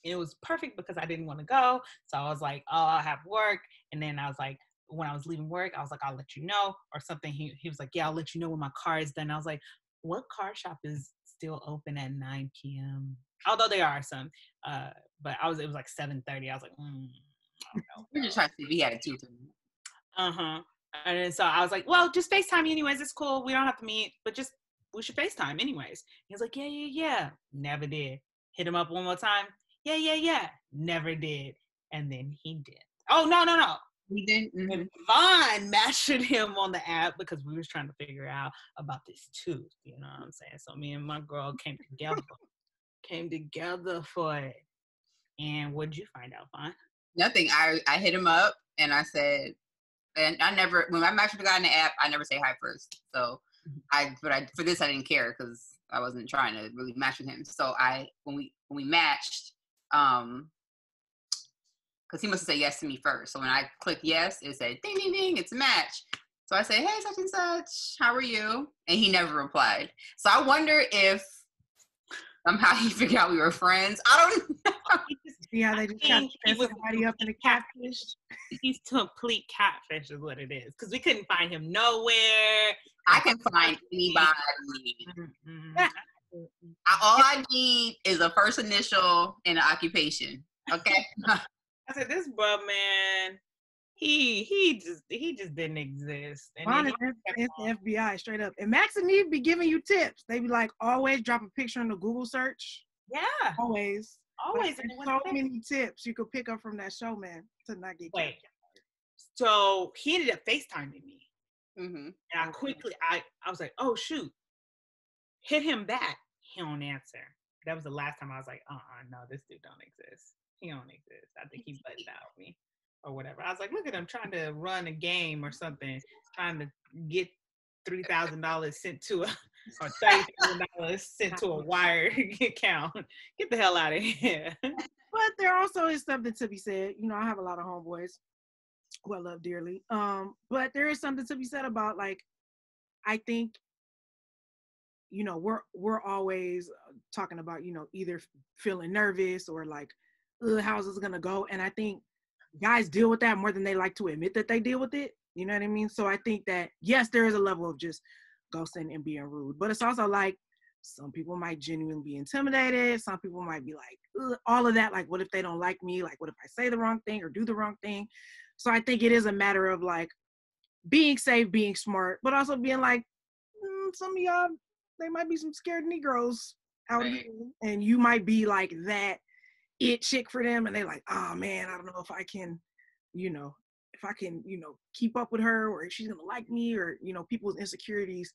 And it was perfect because I didn't want to go. So I was like, oh, I'll have work. And then I was like, when I was leaving work, I was like, I'll let you know or something. He was like, yeah, I'll let you know when my car is done. I was like, what car shop is still open at 9 p.m.? Although there are some, but it was like 7:30. I was like, I don't know. We're just trying to see if he had a tooth. And then so I was like, well, just FaceTime anyways. It's cool. We don't have to meet, but we should FaceTime anyways. He was like, yeah. Never did. Hit him up one more time. Yeah. Never did. And then he did. Oh, no. He didn't. Mm-hmm. And Vaughn matched him on the app because we was trying to figure out about this tooth. You know what I'm saying? So me and my girl came together for it. And what'd you find out, Vaughn? Nothing. I hit him up and I said, and I never, when I matched with the guy in the app, I never say hi first. So for this, I didn't care because I wasn't trying to really match with him. So when we matched, because he must have said yes to me first. So when I clicked yes, it said ding, ding, ding, it's a match. So I said, hey, such and such, how are you? And he never replied. So I wonder if somehow he figured out we were friends. I don't know. See how they just catch everybody up in a catfish? He's complete catfish is what it is. Because we couldn't find him nowhere. I can find anybody. All I need is a first initial and an occupation. Okay? I said, this bro, man, he just didn't exist. And then It's the FBI straight up. And Max and Eve be giving you tips. They be like, always drop a picture in the Google search. yeah, Always. always. There's so many tips you could pick up from that show, man, to not get Wait. killed. So he ended up FaceTiming me. Mm-hmm. And I was like, oh shoot. Hit him back. He don't answer. That was the last time I was like, no, this dude don't exist. He don't exist. I think he butted out me or whatever. I was like, look at him trying to run a game or something, trying to get $3,000 sent to or $30,000 sent to a wire account. Get the hell out of here. But there also is something to be said. You know, I have a lot of homeboys who I love dearly. But there is something to be said about, like, I think, you know, we're always talking about, you know, either feeling nervous or like, how's this gonna go? And I think guys deal with that more than they like to admit that they deal with it. You know what I mean? So I think that, yes, there is a level of just ghosting and being rude, but it's also like, some people might genuinely be intimidated. Some people might be like, all of that. Like, what if they don't like me? Like, what if I say the wrong thing or do the wrong thing? So I think it is a matter of like being safe, being smart, but also being like, some of y'all, they might be some scared Negroes out here, and you might be like that it chick for them, and they're like, oh man, I don't know if I can, you know, keep up with her, or if she's gonna like me, or, you know, people's insecurities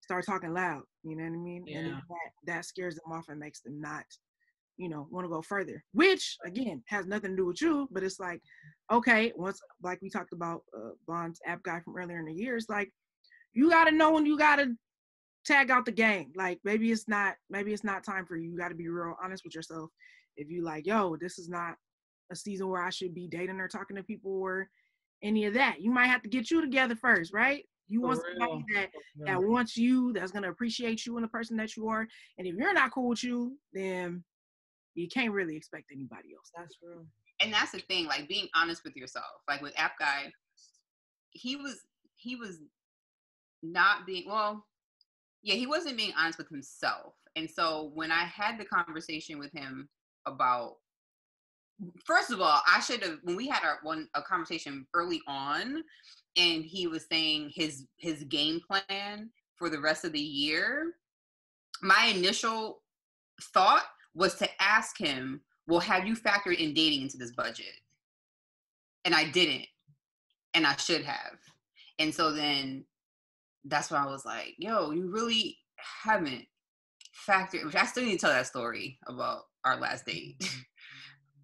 start talking loud, you know what I mean? Yeah. And that scares them off and makes them not, you know, want to go further, which again has nothing to do with you, but it's like, okay, once, like we talked about Bond's app guy from earlier in the year, it's like, you got to know when you got to tag out the game. Like, maybe it's not time for you. You got to be real honest with yourself. If you like, yo, this is not a season where I should be dating or talking to people or any of that. You might have to get you together first, right? You want somebody that wants you, that's going to appreciate you and the person that you are. And if you're not cool with you, then you can't really expect anybody else. That's real. And that's the thing, like being honest with yourself. Like with App Guy, he was not being, he wasn't being honest with himself. And so when I had the conversation with him about, first of all, I should have, when we had a conversation early on, and he was saying his game plan for the rest of the year, my initial thought was to ask him, well, have you factored in dating into this budget? And I didn't, and I should have. And so then that's when I was like, yo, you really haven't factored, which I still need to tell that story about our last date.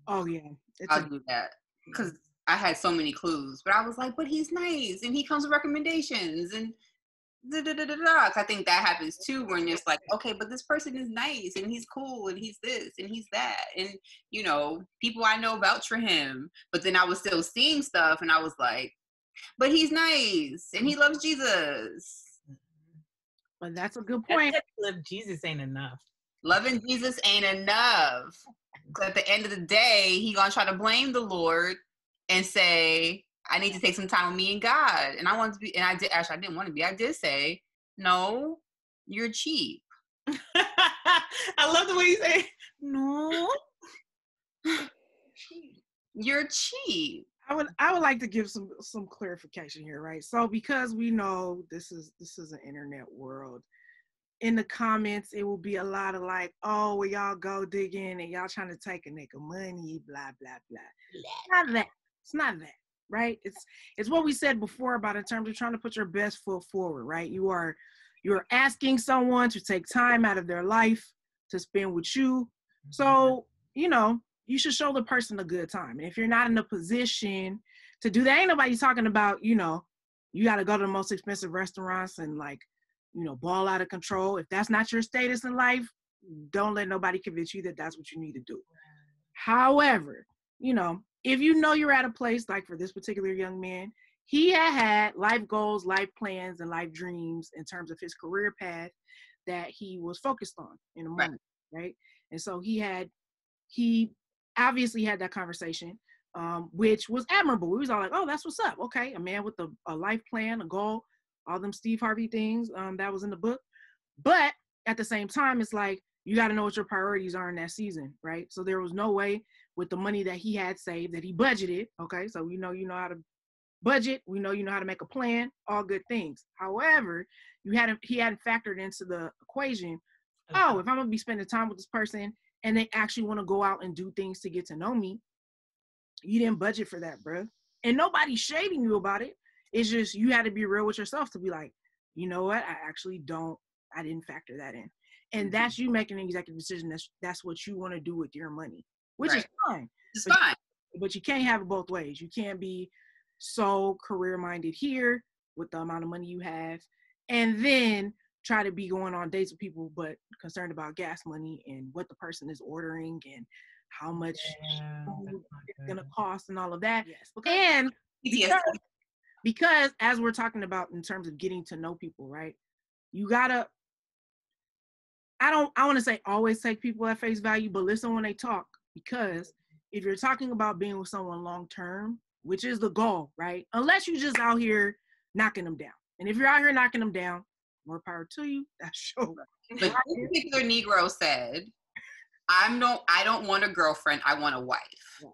Oh yeah. I'll do that. Because I had so many clues, but I was like, but he's nice and he comes with recommendations and da-da-da-da-da. I think that happens too, when it's like, okay, but this person is nice and he's cool and he's this and he's that. And, you know, people I know vouch for him, but then I was still seeing stuff and I was like, but he's nice and he loves Jesus. But that's a good point. Love Jesus ain't enough. Loving Jesus ain't enough. At the end of the day, he gonna try to blame the Lord and say, I need to take some time with me and God. And I wanted to be, and I did, actually, I didn't want to be. I did say, no, you're cheap. I love the way you say, no, you're cheap. I would like to give some clarification here, right? So because we know this is an internet world, in the comments it will be a lot of like, oh, well, y'all go digging and y'all trying to take a nigga money, blah blah blah. Not that. It's not that, right? It's what we said before about in terms of trying to put your best foot forward, right? You're asking someone to take time out of their life to spend with you, so you know, you should show the person a good time. And if you're not in a position to do that, ain't nobody talking about, you know, you got to go to the most expensive restaurants and like, you know, ball out of control. If that's not your status in life, don't let nobody convince you that that's what you need to do. However, you know, if you know you're at a place, like for this particular young man, he had life goals, life plans, and life dreams in terms of his career path that he was focused on in a moment, right? And so he obviously had that conversation, which was admirable. We was all like, oh, that's what's up. Okay, a man with a life plan, a goal, all them Steve Harvey things that was in the book. But at the same time, it's like, you got to know what your priorities are in that season, right? So there was no way with the money that he had saved that he budgeted. Okay, so you know how to budget. We know you know how to make a plan. All good things. However, he hadn't factored into the equation. Okay. Oh, if I'm gonna be spending time with this person and they actually want to go out and do things to get to know me, you didn't budget for that, bro. And nobody's shading you about it. It's just you had to be real with yourself to be like, you know what? I didn't factor that in. And that's you making an executive decision. That's what you want to do with your money, which is fine. It's fine. But you can't have it both ways. You can't be so career-minded here with the amount of money you have, and then try to be going on dates with people, but concerned about gas money and what the person is ordering and how much it's going to cost and all of that. Yes. And because as we're talking about in terms of getting to know people, right? You gotta, I want to say always take people at face value, but listen when they talk, because if you're talking about being with someone long-term, which is the goal, right? Unless you just out here knocking them down. And if you're out here knocking them down, more power to you. That's your But this particular Negro said, I don't want a girlfriend, I want a wife. Right.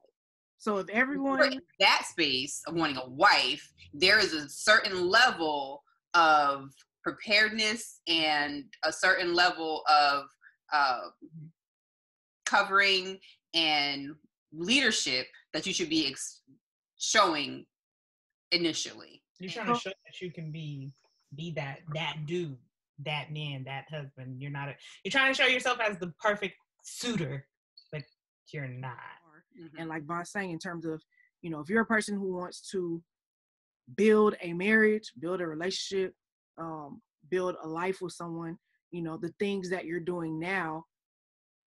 So if everyone in that space of wanting a wife, there is a certain level of preparedness and a certain level of covering and leadership that you should be showing initially. You're trying to show that you can be that dude, that man, that husband. You're trying to show yourself as the perfect suitor, but you're not. And like Von's saying, in terms of, if you're a person who wants to build a marriage, build a relationship, build a life with someone, the things that you're doing now,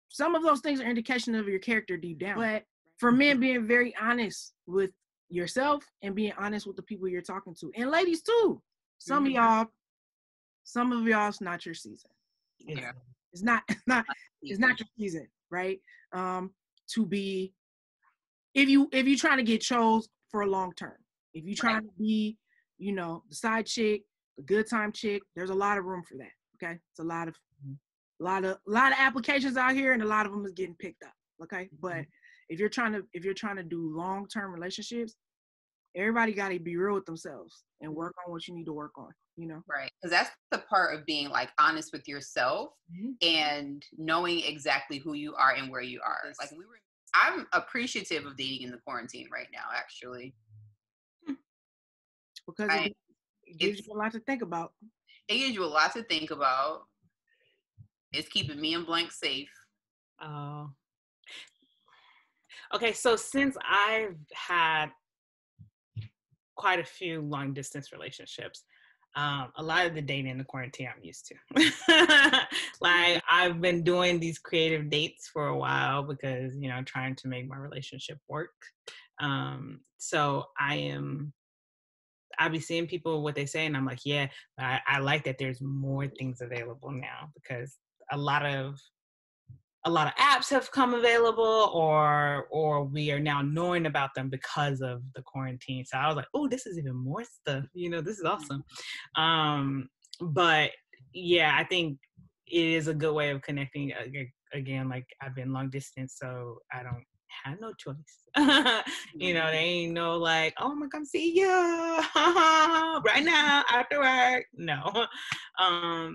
some of those things are indication of your character deep down. But for men, being very honest with yourself and being honest with the people you're talking to, and ladies too. Some of y'all, it's not your season. Yeah. It's not your season, right? To be, if you trying to get chose for a long term, if you trying to be, the side chick, the good time chick, there's a lot of room for that. Okay, it's a lot of applications out here, and a lot of them is getting picked up. Okay, but if you're trying to do long term relationships, everybody got to be real with themselves and work on what you need to work on. Right, because that's the part of being like honest with yourself and knowing exactly who you are and where you are. Like I'm appreciative of dating in the quarantine right now, actually, because it gives you a lot to think about. It gives you a lot to think about. It's keeping me and Blank safe. Oh. Okay, so since I've had quite a few long distance relationships, a lot of the dating in the quarantine I'm used to. Like I've been doing these creative dates for a while because, trying to make my relationship work. So I'll be seeing people what they say, and I'm like, yeah, I like that there's more things available now, because a lot of apps have come available, or we are now knowing about them because of the quarantine. So I was like, oh, this is even more stuff. This is awesome. But yeah, I think it is a good way of connecting. Again, like I've been long distance, so I don't have no choice. They ain't no like, oh, I'm gonna come see you right now after work. No.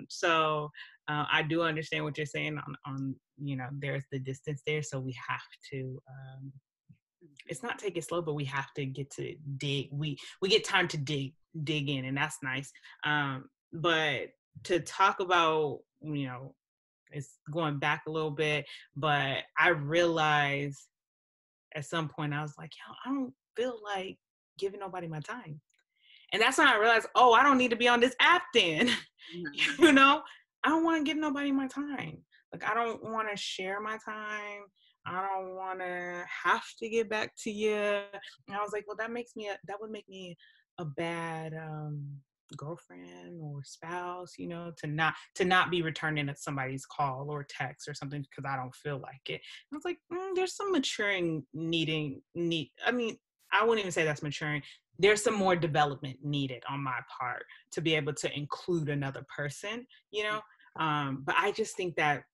So I do understand what you're saying on there's the distance there, so we have to it's not take it slow, but we have to get to dig. We get time to dig in, and that's nice. But to talk about, it's going back a little bit, but I realized at some point I was like, I don't feel like giving nobody my time. And that's when I realized, I don't need to be on this app then. I don't want to give nobody my time. Like, I don't want to share my time. I don't want to have to get back to you. And I was like, well, that would make me a bad girlfriend or spouse, to not be returning at somebody's call or text or something because I don't feel like it. And I was like, there's some maturing I mean, I wouldn't even say that's maturing. There's some more development needed on my part to be able to include another person, But I just think that,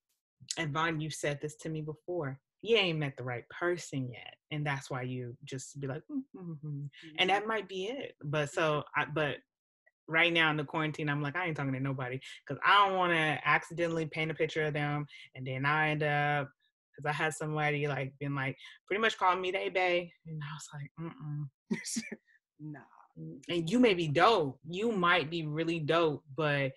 and Von, you've said this to me before, you ain't met the right person yet, and that's why you just be like, and that might be it. But but right now in the quarantine, I'm like, I ain't talking to nobody because I don't want to accidentally paint a picture of them, and then I end up, because I had somebody like been like pretty much calling me they bae, and I was like, nah. And you may be dope, you might be really dope, but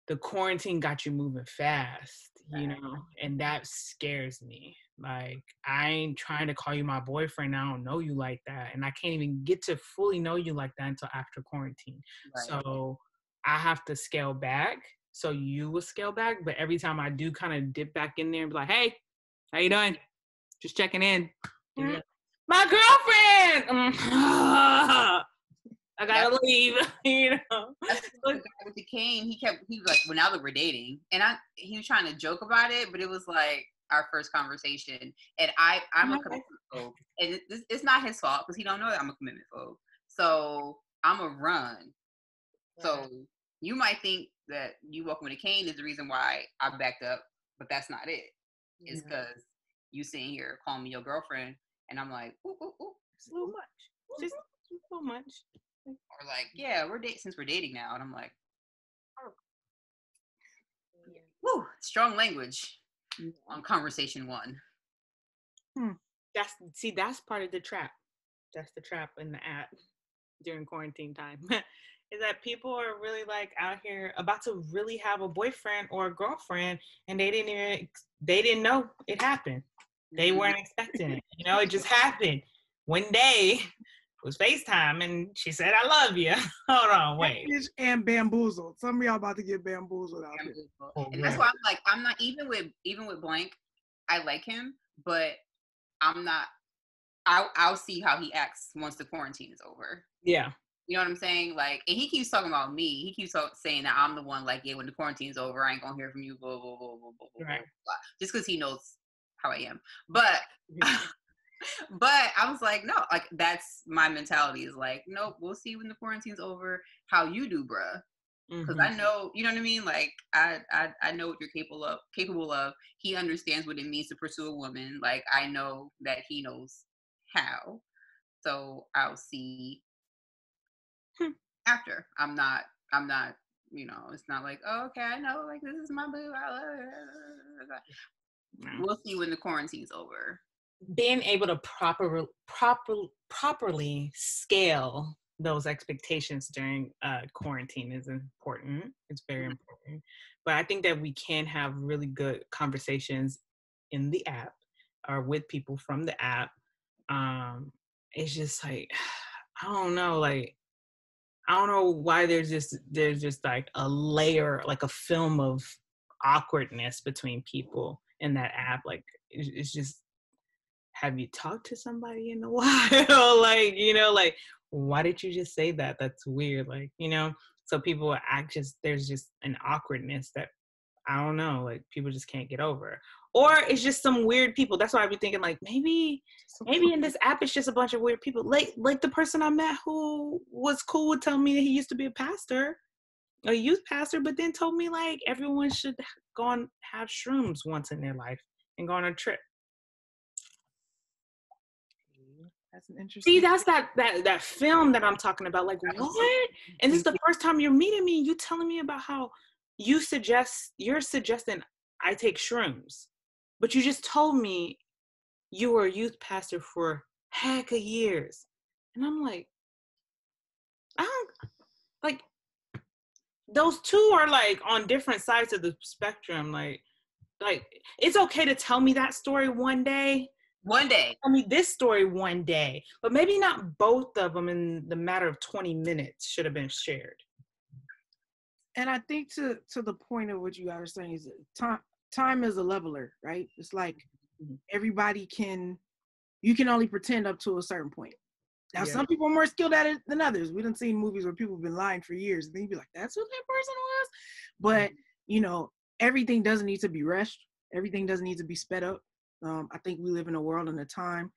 the quarantine got you moving fast, you know, and that scares me. Like, I ain't trying to call you my boyfriend. I don't know you like that. And I can't even get to fully know you like that until after quarantine. Right. So I have to scale back. So you will scale back. But every time I do kind of dip back in there and be like, hey, how you doing? Just checking in. Mm-hmm. My girlfriend! I gotta leave, you know. That's the guy with the cane. He was like, well, now that we're dating, and he was trying to joke about it, but it was like our first conversation, and I'm a commitment phobe, and it's not his fault because he don't know that I'm a commitment phobe. So I'm a run. Right. So you might think that you walking with a cane is the reason why I backed up, but that's not it. It's because you sitting here calling me your girlfriend, and I'm like, ooh, it's a little much, just a little much. Or like, yeah, since we're dating now, and I'm like, oh, yeah. Woo, strong language on conversation one. That's part of the trap. That's the trap in the app during quarantine time. Is that people are really like out here about to really have a boyfriend or a girlfriend, and they didn't know it happened. They weren't expecting it. You know, it just happened one day. Was FaceTime, and she said, I love you. Hold on, wait. And bamboozled. Some of y'all about to get bamboozled out here. And that's why I'm like, I'm not, even with blank, I like him, but I'm not, I'll see how he acts once the quarantine is over. Yeah. You know what I'm saying? Like, and he keeps talking about me. He keeps saying that I'm the one, like, yeah, when the quarantine's over, I ain't gonna hear from you, blah, blah, blah, blah, blah, right. Blah. Just because he knows how I am. But... But I was like, no, like that's my mentality is like, nope, we'll see when the quarantine's over how you do, bruh. Because I know, you know what I mean? Like I know what you're capable of. He understands what it means to pursue a woman. Like I know that he knows how. So I'll see after. I'm not, you know, it's not like, oh, okay, I know, like this is my boo. We'll see when the quarantine's over. Being able to properly scale those expectations during quarantine is important. It's very important. But I think that we can have really good conversations in the app or with people from the app. It's just like, I don't know why there's just like a layer, like a film of awkwardness between people in that app. Like it's just, have you talked to somebody in a while? Like, you know, like, why did you just say that? That's weird. Like, you know, so people there's just an awkwardness that, I don't know, like people just can't get over. Or it's just some weird people. That's why I be thinking like, maybe in this app, it's just a bunch of weird people. Like the person I met who was cool would tell me that he used to be a youth pastor, but then told me like everyone should go and have shrooms once in their life and go on a trip. That's an interesting. See, that's that film that I'm talking about. Like, what? And this is the first time you're meeting me, and you telling me about how you're suggesting I take shrooms, but you just told me you were a youth pastor for heck of years, and I'm like, I don't like. Those two are like on different sides of the spectrum. Like it's okay to tell me that story one day. Tell me this story one day, but maybe not both of them in the matter of 20 minutes should have been shared. And I think to the point of what you guys are saying is time is a leveler, right? It's like everybody you can only pretend up to a certain point. Now, some people are more skilled at it than others. We done seen movies where people have been lying for years, and then you'd be like, that's what that person was? But, you know, everything doesn't need to be rushed. Everything doesn't need to be sped up. I think we live in a world and a time,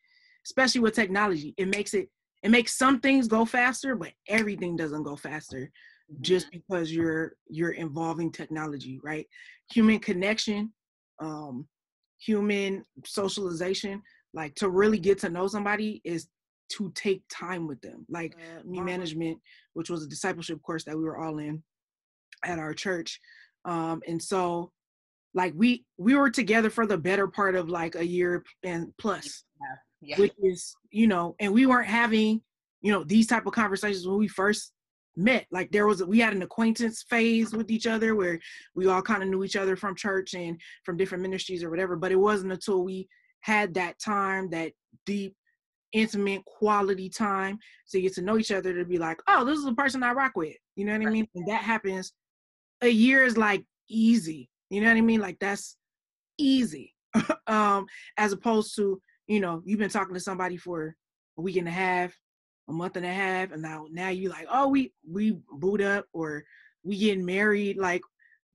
especially with technology. It makes some things go faster, but everything doesn't go faster just because you're involving technology, right? Human connection, human socialization, like to really get to know somebody is to take time with them. Like me management, which was a discipleship course that we were all in at our church. And so like we were together for the better part of like a year and plus, which is, you know, and we weren't having, you know, these type of conversations when we first met. Like we had an acquaintance phase with each other where we all kind of knew each other from church and from different ministries or whatever, but it wasn't until we had that time, that deep, intimate, quality time to get to know each other to be like, oh, this is the person I rock with, you know what I mean? And that happens, a year is like easy, you know what I mean? Like that's easy. As opposed to, you know, you've been talking to somebody for a week and a half, a month and a half, and now you like, oh, we boot up or we getting married. Like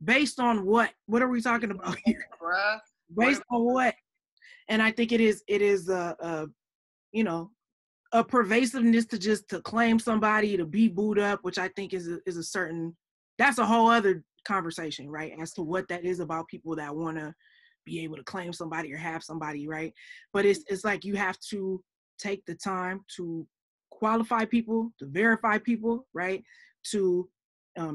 based on what are we talking about here? Based on what? And I think it is you know, a pervasiveness to claim somebody, to be booed up, which I think is a certain, that's a whole other conversation, right? As to what that is about people that want to be able to claim somebody or have somebody, right? But it's like you have to take the time to qualify people, to verify people, right? To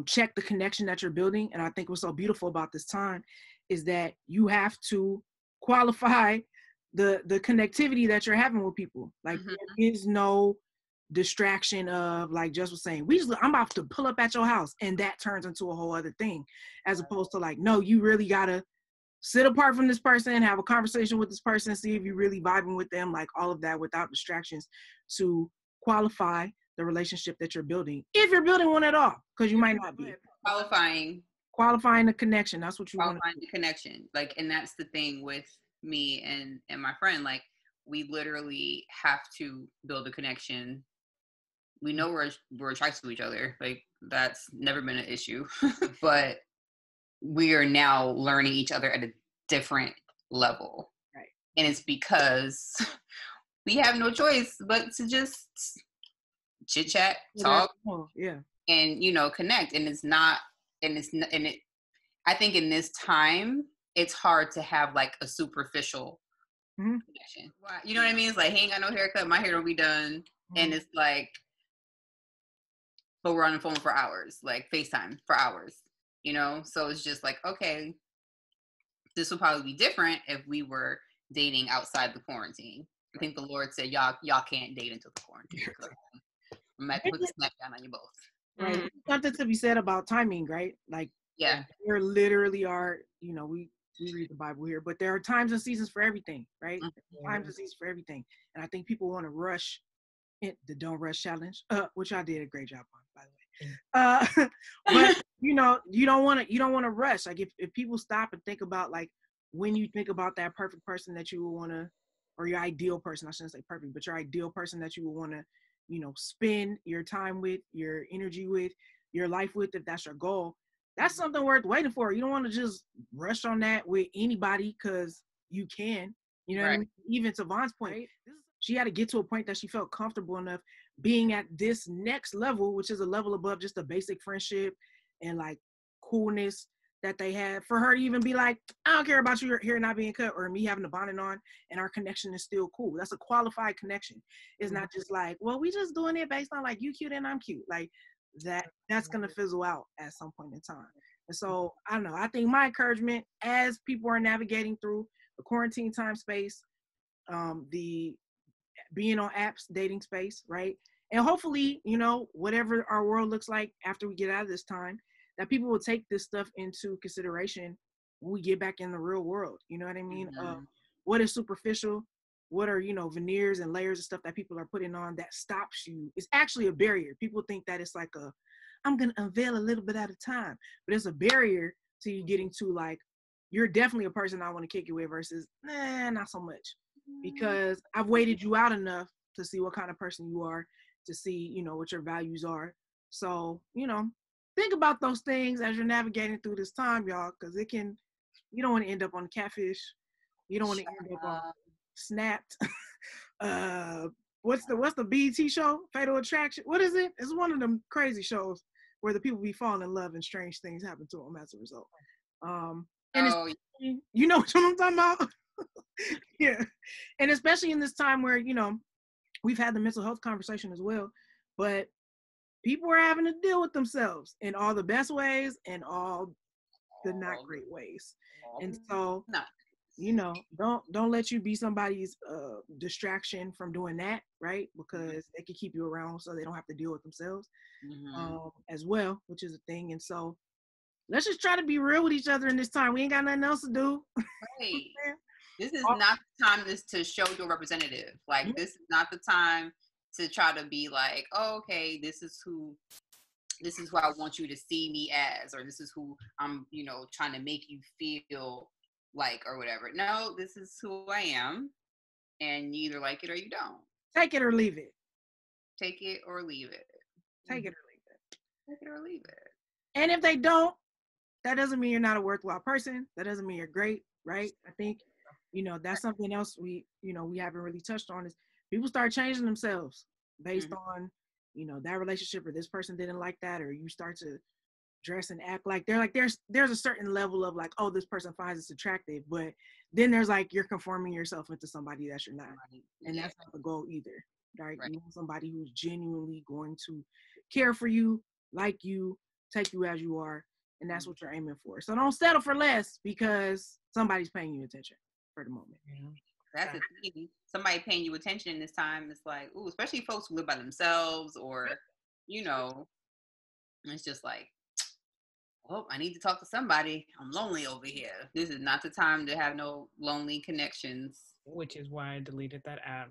check the connection that you're building. And I think what's so beautiful about this time is that you have to qualify the connectivity that you're having with people. Like there is no distraction of, like Jess was saying, I'm about to pull up at your house, and that turns into a whole other thing, as opposed to like, no, you really gotta sit apart from this person, have a conversation with this person, see if you're really vibing with them, like all of that without distractions, to qualify the relationship that you're building, if you're building one at all, because you might not be. Qualifying the connection. That's what you want. Qualifying the connection. Like, and that's the thing with me and my friend. Like, we literally have to build a connection. We know we're attracted to each other. Like, that's never been an issue. But we are now learning each other at a different level. Right. And it's because we have no choice but to just chit chat, talk, and, you know, connect. And I think in this time, it's hard to have like a superficial connection. You know what I mean? It's like, he ain't got no haircut, my hair don't be done. And it's like, but we're on the phone for hours, like FaceTime for hours, you know? So it's just like, okay, this would probably be different if we were dating outside the quarantine. I think the Lord said, y'all can't date until the quarantine. I'm going to put the snap down on you both. Right. Something to be said about timing, right? Like, there literally are, you know, we read the Bible here, but there are times and seasons for everything, right? Times and seasons for everything. And I think people want to rush the Don't Rush Challenge, which I did a great job on, by the way. But you know, you don't want to rush. Like if people stop and think about, like, when you think about that perfect person that you would want to, or your ideal person, I shouldn't say perfect, but your ideal person that you would want to, you know, spend your time with, your energy with, your life with, if that's your goal, that's something worth waiting for. You don't want to just rush on that with anybody, because you can, you know what I mean? Even to Von's point, she had to get to a point that she felt comfortable enough being at this next level, which is a level above just a basic friendship and like coolness that they had, for her to even be like, I don't care about your hair not being cut, or me having the bonnet on, and our connection is still cool. That's a qualified connection. It's not just like, well, we just doing it based on like you cute and I'm cute. Like that's gonna fizzle out at some point in time. And so I don't know. I think my encouragement, as people are navigating through the quarantine time space, the being on apps, dating space, right? And hopefully, you know, whatever our world looks like after we get out of this time, that people will take this stuff into consideration when we get back in the real world. You know what I mean? What is superficial? What are, you know, veneers and layers of stuff that people are putting on that stops you? It's actually a barrier. People think that it's like I'm going to unveil a little bit at a time, but it's a barrier to you getting to, like, you're definitely a person I want to kick it with versus, not so much, because I've waited you out enough to see what kind of person you are, to see, you know, what your values are. So, you know, think about those things as you're navigating through this time, y'all, because you don't want to end up on catfish. You don't want to end up on Snapped. What's the BET show? Fatal Attraction? What is it? It's one of them crazy shows where the people be falling in love and strange things happen to them as a result. And you know what I'm talking about? Yeah. And especially in this time where, we've had the mental health conversation as well, but people are having to deal with themselves in all the best ways and all the not great ways. And so, don't let you be somebody's distraction from doing that, right? Because they can keep you around so they don't have to deal with themselves as well, which is a thing. And so let's just try to be real with each other in this time. We ain't got nothing else to do. Right. This is not the time to show your representative. Like, this is not the time to try to be like, oh, okay, this is who I want you to see me as, or this is who I'm, trying to make you feel like, or whatever. No, this is who I am, and you either like it or you don't. Take it or leave it. Take it or leave it. Take it or leave it. Take it or leave it. And if they don't, that doesn't mean you're not a worthwhile person. That doesn't mean you're great, right? I think, that's something else we haven't really touched on is people start changing themselves based on, that relationship, or this person didn't like that, or you start to dress and act like there's a certain level of like, oh, this person finds this attractive, but then there's like you're conforming yourself into somebody that you're not, and that's not the goal either, right? You want somebody who's genuinely going to care for you, like you, take you as you are, and that's what you're aiming for. So don't settle for less because somebody's paying you attention for the moment. That's the thing. Somebody paying you attention in this time. It's like, ooh, especially folks who live by themselves, or it's just like, oh, I need to talk to somebody. I'm lonely over here. This is not the time to have no lonely connections. Which is why I deleted that app.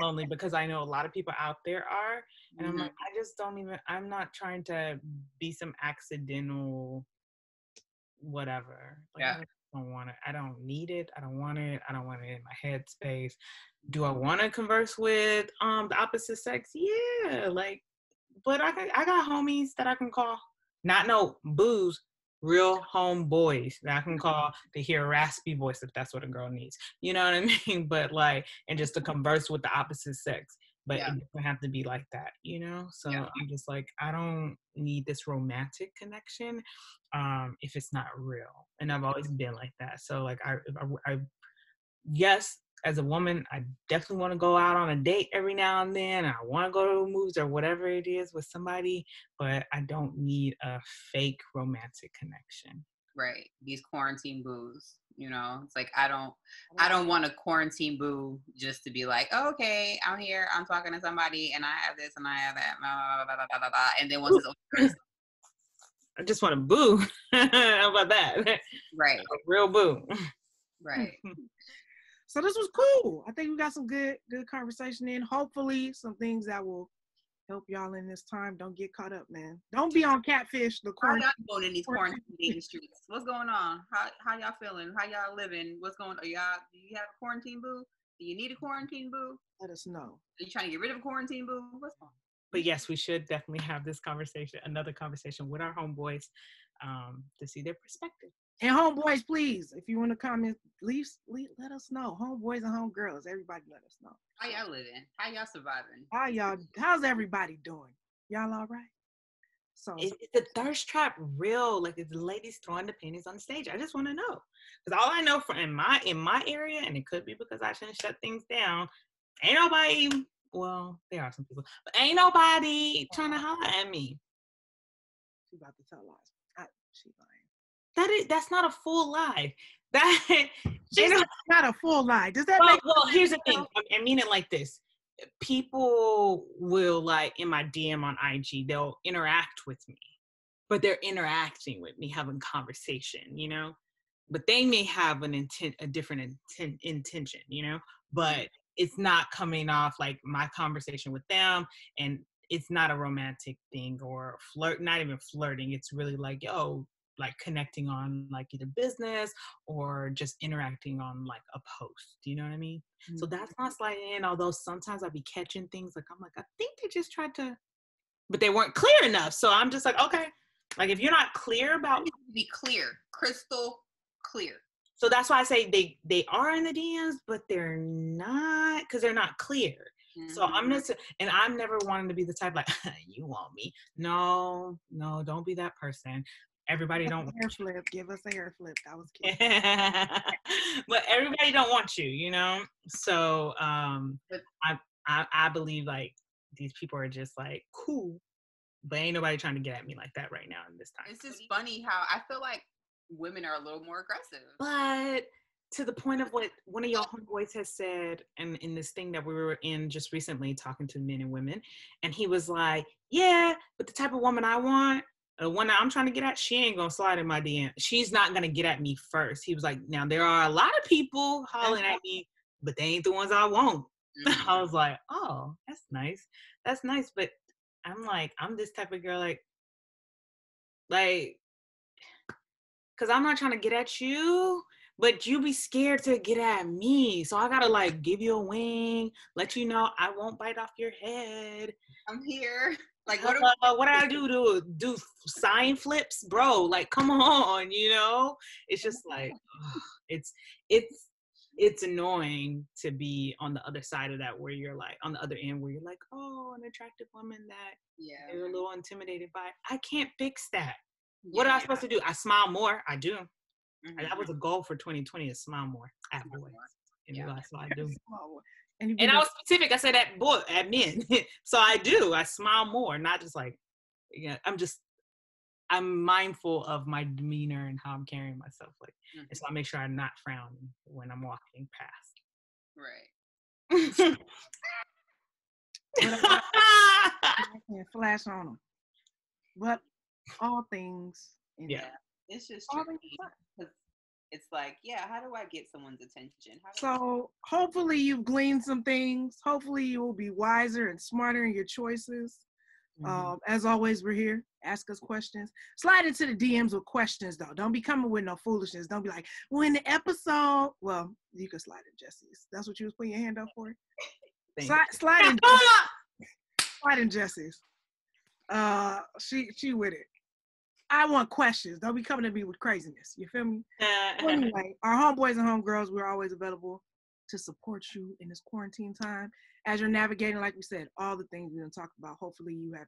Lonely, because I know a lot of people out there are, and I'm like, I'm not trying to be some accidental whatever. Like, I don't want it. I don't need it. I don't want it. I don't want it in my headspace. Do I want to converse with the opposite sex? Yeah, like, but I got homies that I can call. Not no booze, real homeboys that I can call to hear a raspy voice if that's what a girl needs. You know what I mean? But like, and just to converse with the opposite sex. But it doesn't have to be like that, So I'm just like, I don't need this romantic connection if it's not real. And I've always been like that. So like, I yes, as a woman, I definitely want to go out on a date every now and then. I want to go to movies or whatever it is with somebody, but I don't need a fake romantic connection. Right. These quarantine boos, it's like, I don't want a quarantine boo just to be like, oh, okay, I'm here, I'm talking to somebody and I have this and I have that, blah, blah, blah, blah, blah, blah. And then once it's over, I just want a boo. How about that? Right. A real boo. Right. So this was cool. I think we got some good conversation in. Hopefully some things that will help y'all in this time. Don't get caught up, man. Don't be on Catfish. How y'all going in these quarantine dating streets? What's going on? How y'all feeling? How y'all living? What's going on? Do you have a quarantine boo? Do you need a quarantine boo? Let us know. Are you trying to get rid of a quarantine boo? What's going on? But yes, we should definitely have this conversation, another conversation with our homeboys to see their perspective. And homeboys, please, if you want to comment, please let us know. Homeboys and homegirls, everybody let us know. How y'all living? How y'all surviving? How's everybody doing? Y'all all right? So is the thirst trap real? Like, is the ladies throwing the panties on the stage? I just want to know. Because all I know in my area, and it could be because I shouldn't shut things down, ain't nobody, well, there are some people, but ain't nobody trying to holler at me. She about to tell lies. She lying. That's not a full lie. She's not a full lie. Does that make well, here's the thing. I mean it like this. People will, like, in my DM on IG, they'll interact with me. But they're interacting with me, having conversation, But they may have a different intention, But it's not coming off like my conversation with them, and it's not a romantic thing or not even flirting. It's really like, yo, like connecting on like either business or just interacting on like a post, you know what I mean? Mm-hmm. So that's not sliding in, although sometimes I'll be catching things like, I'm like, I think they just tried to, but they weren't clear enough. So I'm just like, okay, like if you're not clear about, be clear, crystal clear. So that's why I say they are in the DMs, but they're not, because they're not clear. Mm-hmm. So I'm never wanting to be the type like, you want me. No, don't be that person. everybody don't want hair flip. Give us a hair flip. That was cute. But everybody don't want you, So I believe like these people are just like cool, but ain't nobody trying to get at me like that right now in this time. It's just funny how I feel like women are a little more aggressive. But to the point of what one of your homeboys has said, and in this thing that we were in just recently talking to men and women, and he was like, yeah, but the type of woman I want, the one that I'm trying to get at, she ain't gonna slide in my DM. She's not gonna get at me first. He was like, now there are a lot of people hollering at me, but they ain't the ones I want. Mm-hmm. I was like, oh, that's nice. That's nice. But I'm like, I'm this type of girl, like, cause I'm not trying to get at you, but you be scared to get at me. So I gotta like give you a wing, let you know I won't bite off your head. I'm here. Like, what did I do to do sign flips, bro? Like, come on, It's just like, it's annoying to be on the other side of that, where you're like, on the other end, where you're like, oh, an attractive woman that you're a little intimidated by. I can't fix that. What am I supposed to do? I smile more. I do. Mm-hmm. That was a goal for 2020, is smile more at boys. And that's what I do. And I was specific. I said at men. So I do. I smile more, not just like, I'm mindful of my demeanor and how I'm carrying myself. Like, and so I make sure I'm not frowning when I'm walking past. Right. I can't flash on them. But all things. It's just tricky. It's like, how do I get someone's attention? So hopefully you've gleaned some things. Hopefully you will be wiser and smarter in your choices. Mm-hmm. As always, we're here. Ask us questions. Slide into the DMs with questions, though. Don't be coming with no foolishness. Don't be like, well, in the episode. Well, you can slide in Jessie's. That's what you was putting your hand up for? Slide in Jessie's. Slide in Jessie's. She with it. I want questions. Don't be coming to me with craziness. You feel me? Anyway, our homeboys and homegirls, we're always available to support you in this quarantine time as you're navigating, like we said, all the things we're going to talk about. Hopefully you have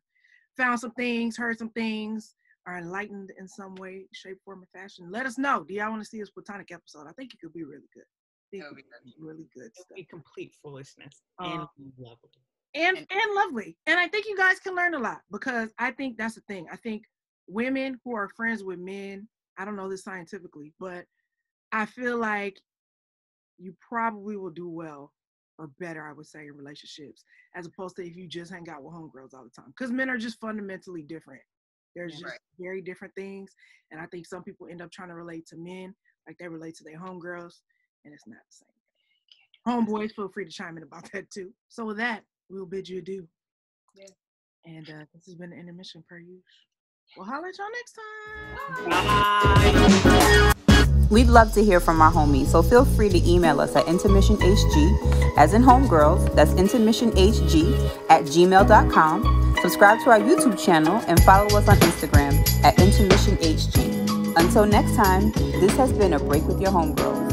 found some things, heard some things, are enlightened in some way, shape, form, or fashion. Let us know. Do y'all want to see this platonic episode? I think it could be really good. It'll be really good. It'll be complete foolishness and lovely. And lovely. And I think you guys can learn a lot, because I think that's the thing. I think women who are friends with men, I don't know this scientifically, but I feel like you probably will do well, or better, I would say, in relationships, as opposed to if you just hang out with homegirls all the time. Because men are just fundamentally different. There's just very different things. And I think some people end up trying to relate to men like they relate to their homegirls, and it's not the same. Homeboys, feel free to chime in about that too. So with that, we'll bid you adieu. Yeah. And this has been the intermission per usual. We'll holler at y'all next time. Bye. We'd love to hear from our homies, so feel free to email us at intermissionhg, as in homegirls, that's intermissionhg@gmail.com. Subscribe to our YouTube channel and follow us on Instagram at intermissionhg. Until next time, this has been A Break with Your Homegirls.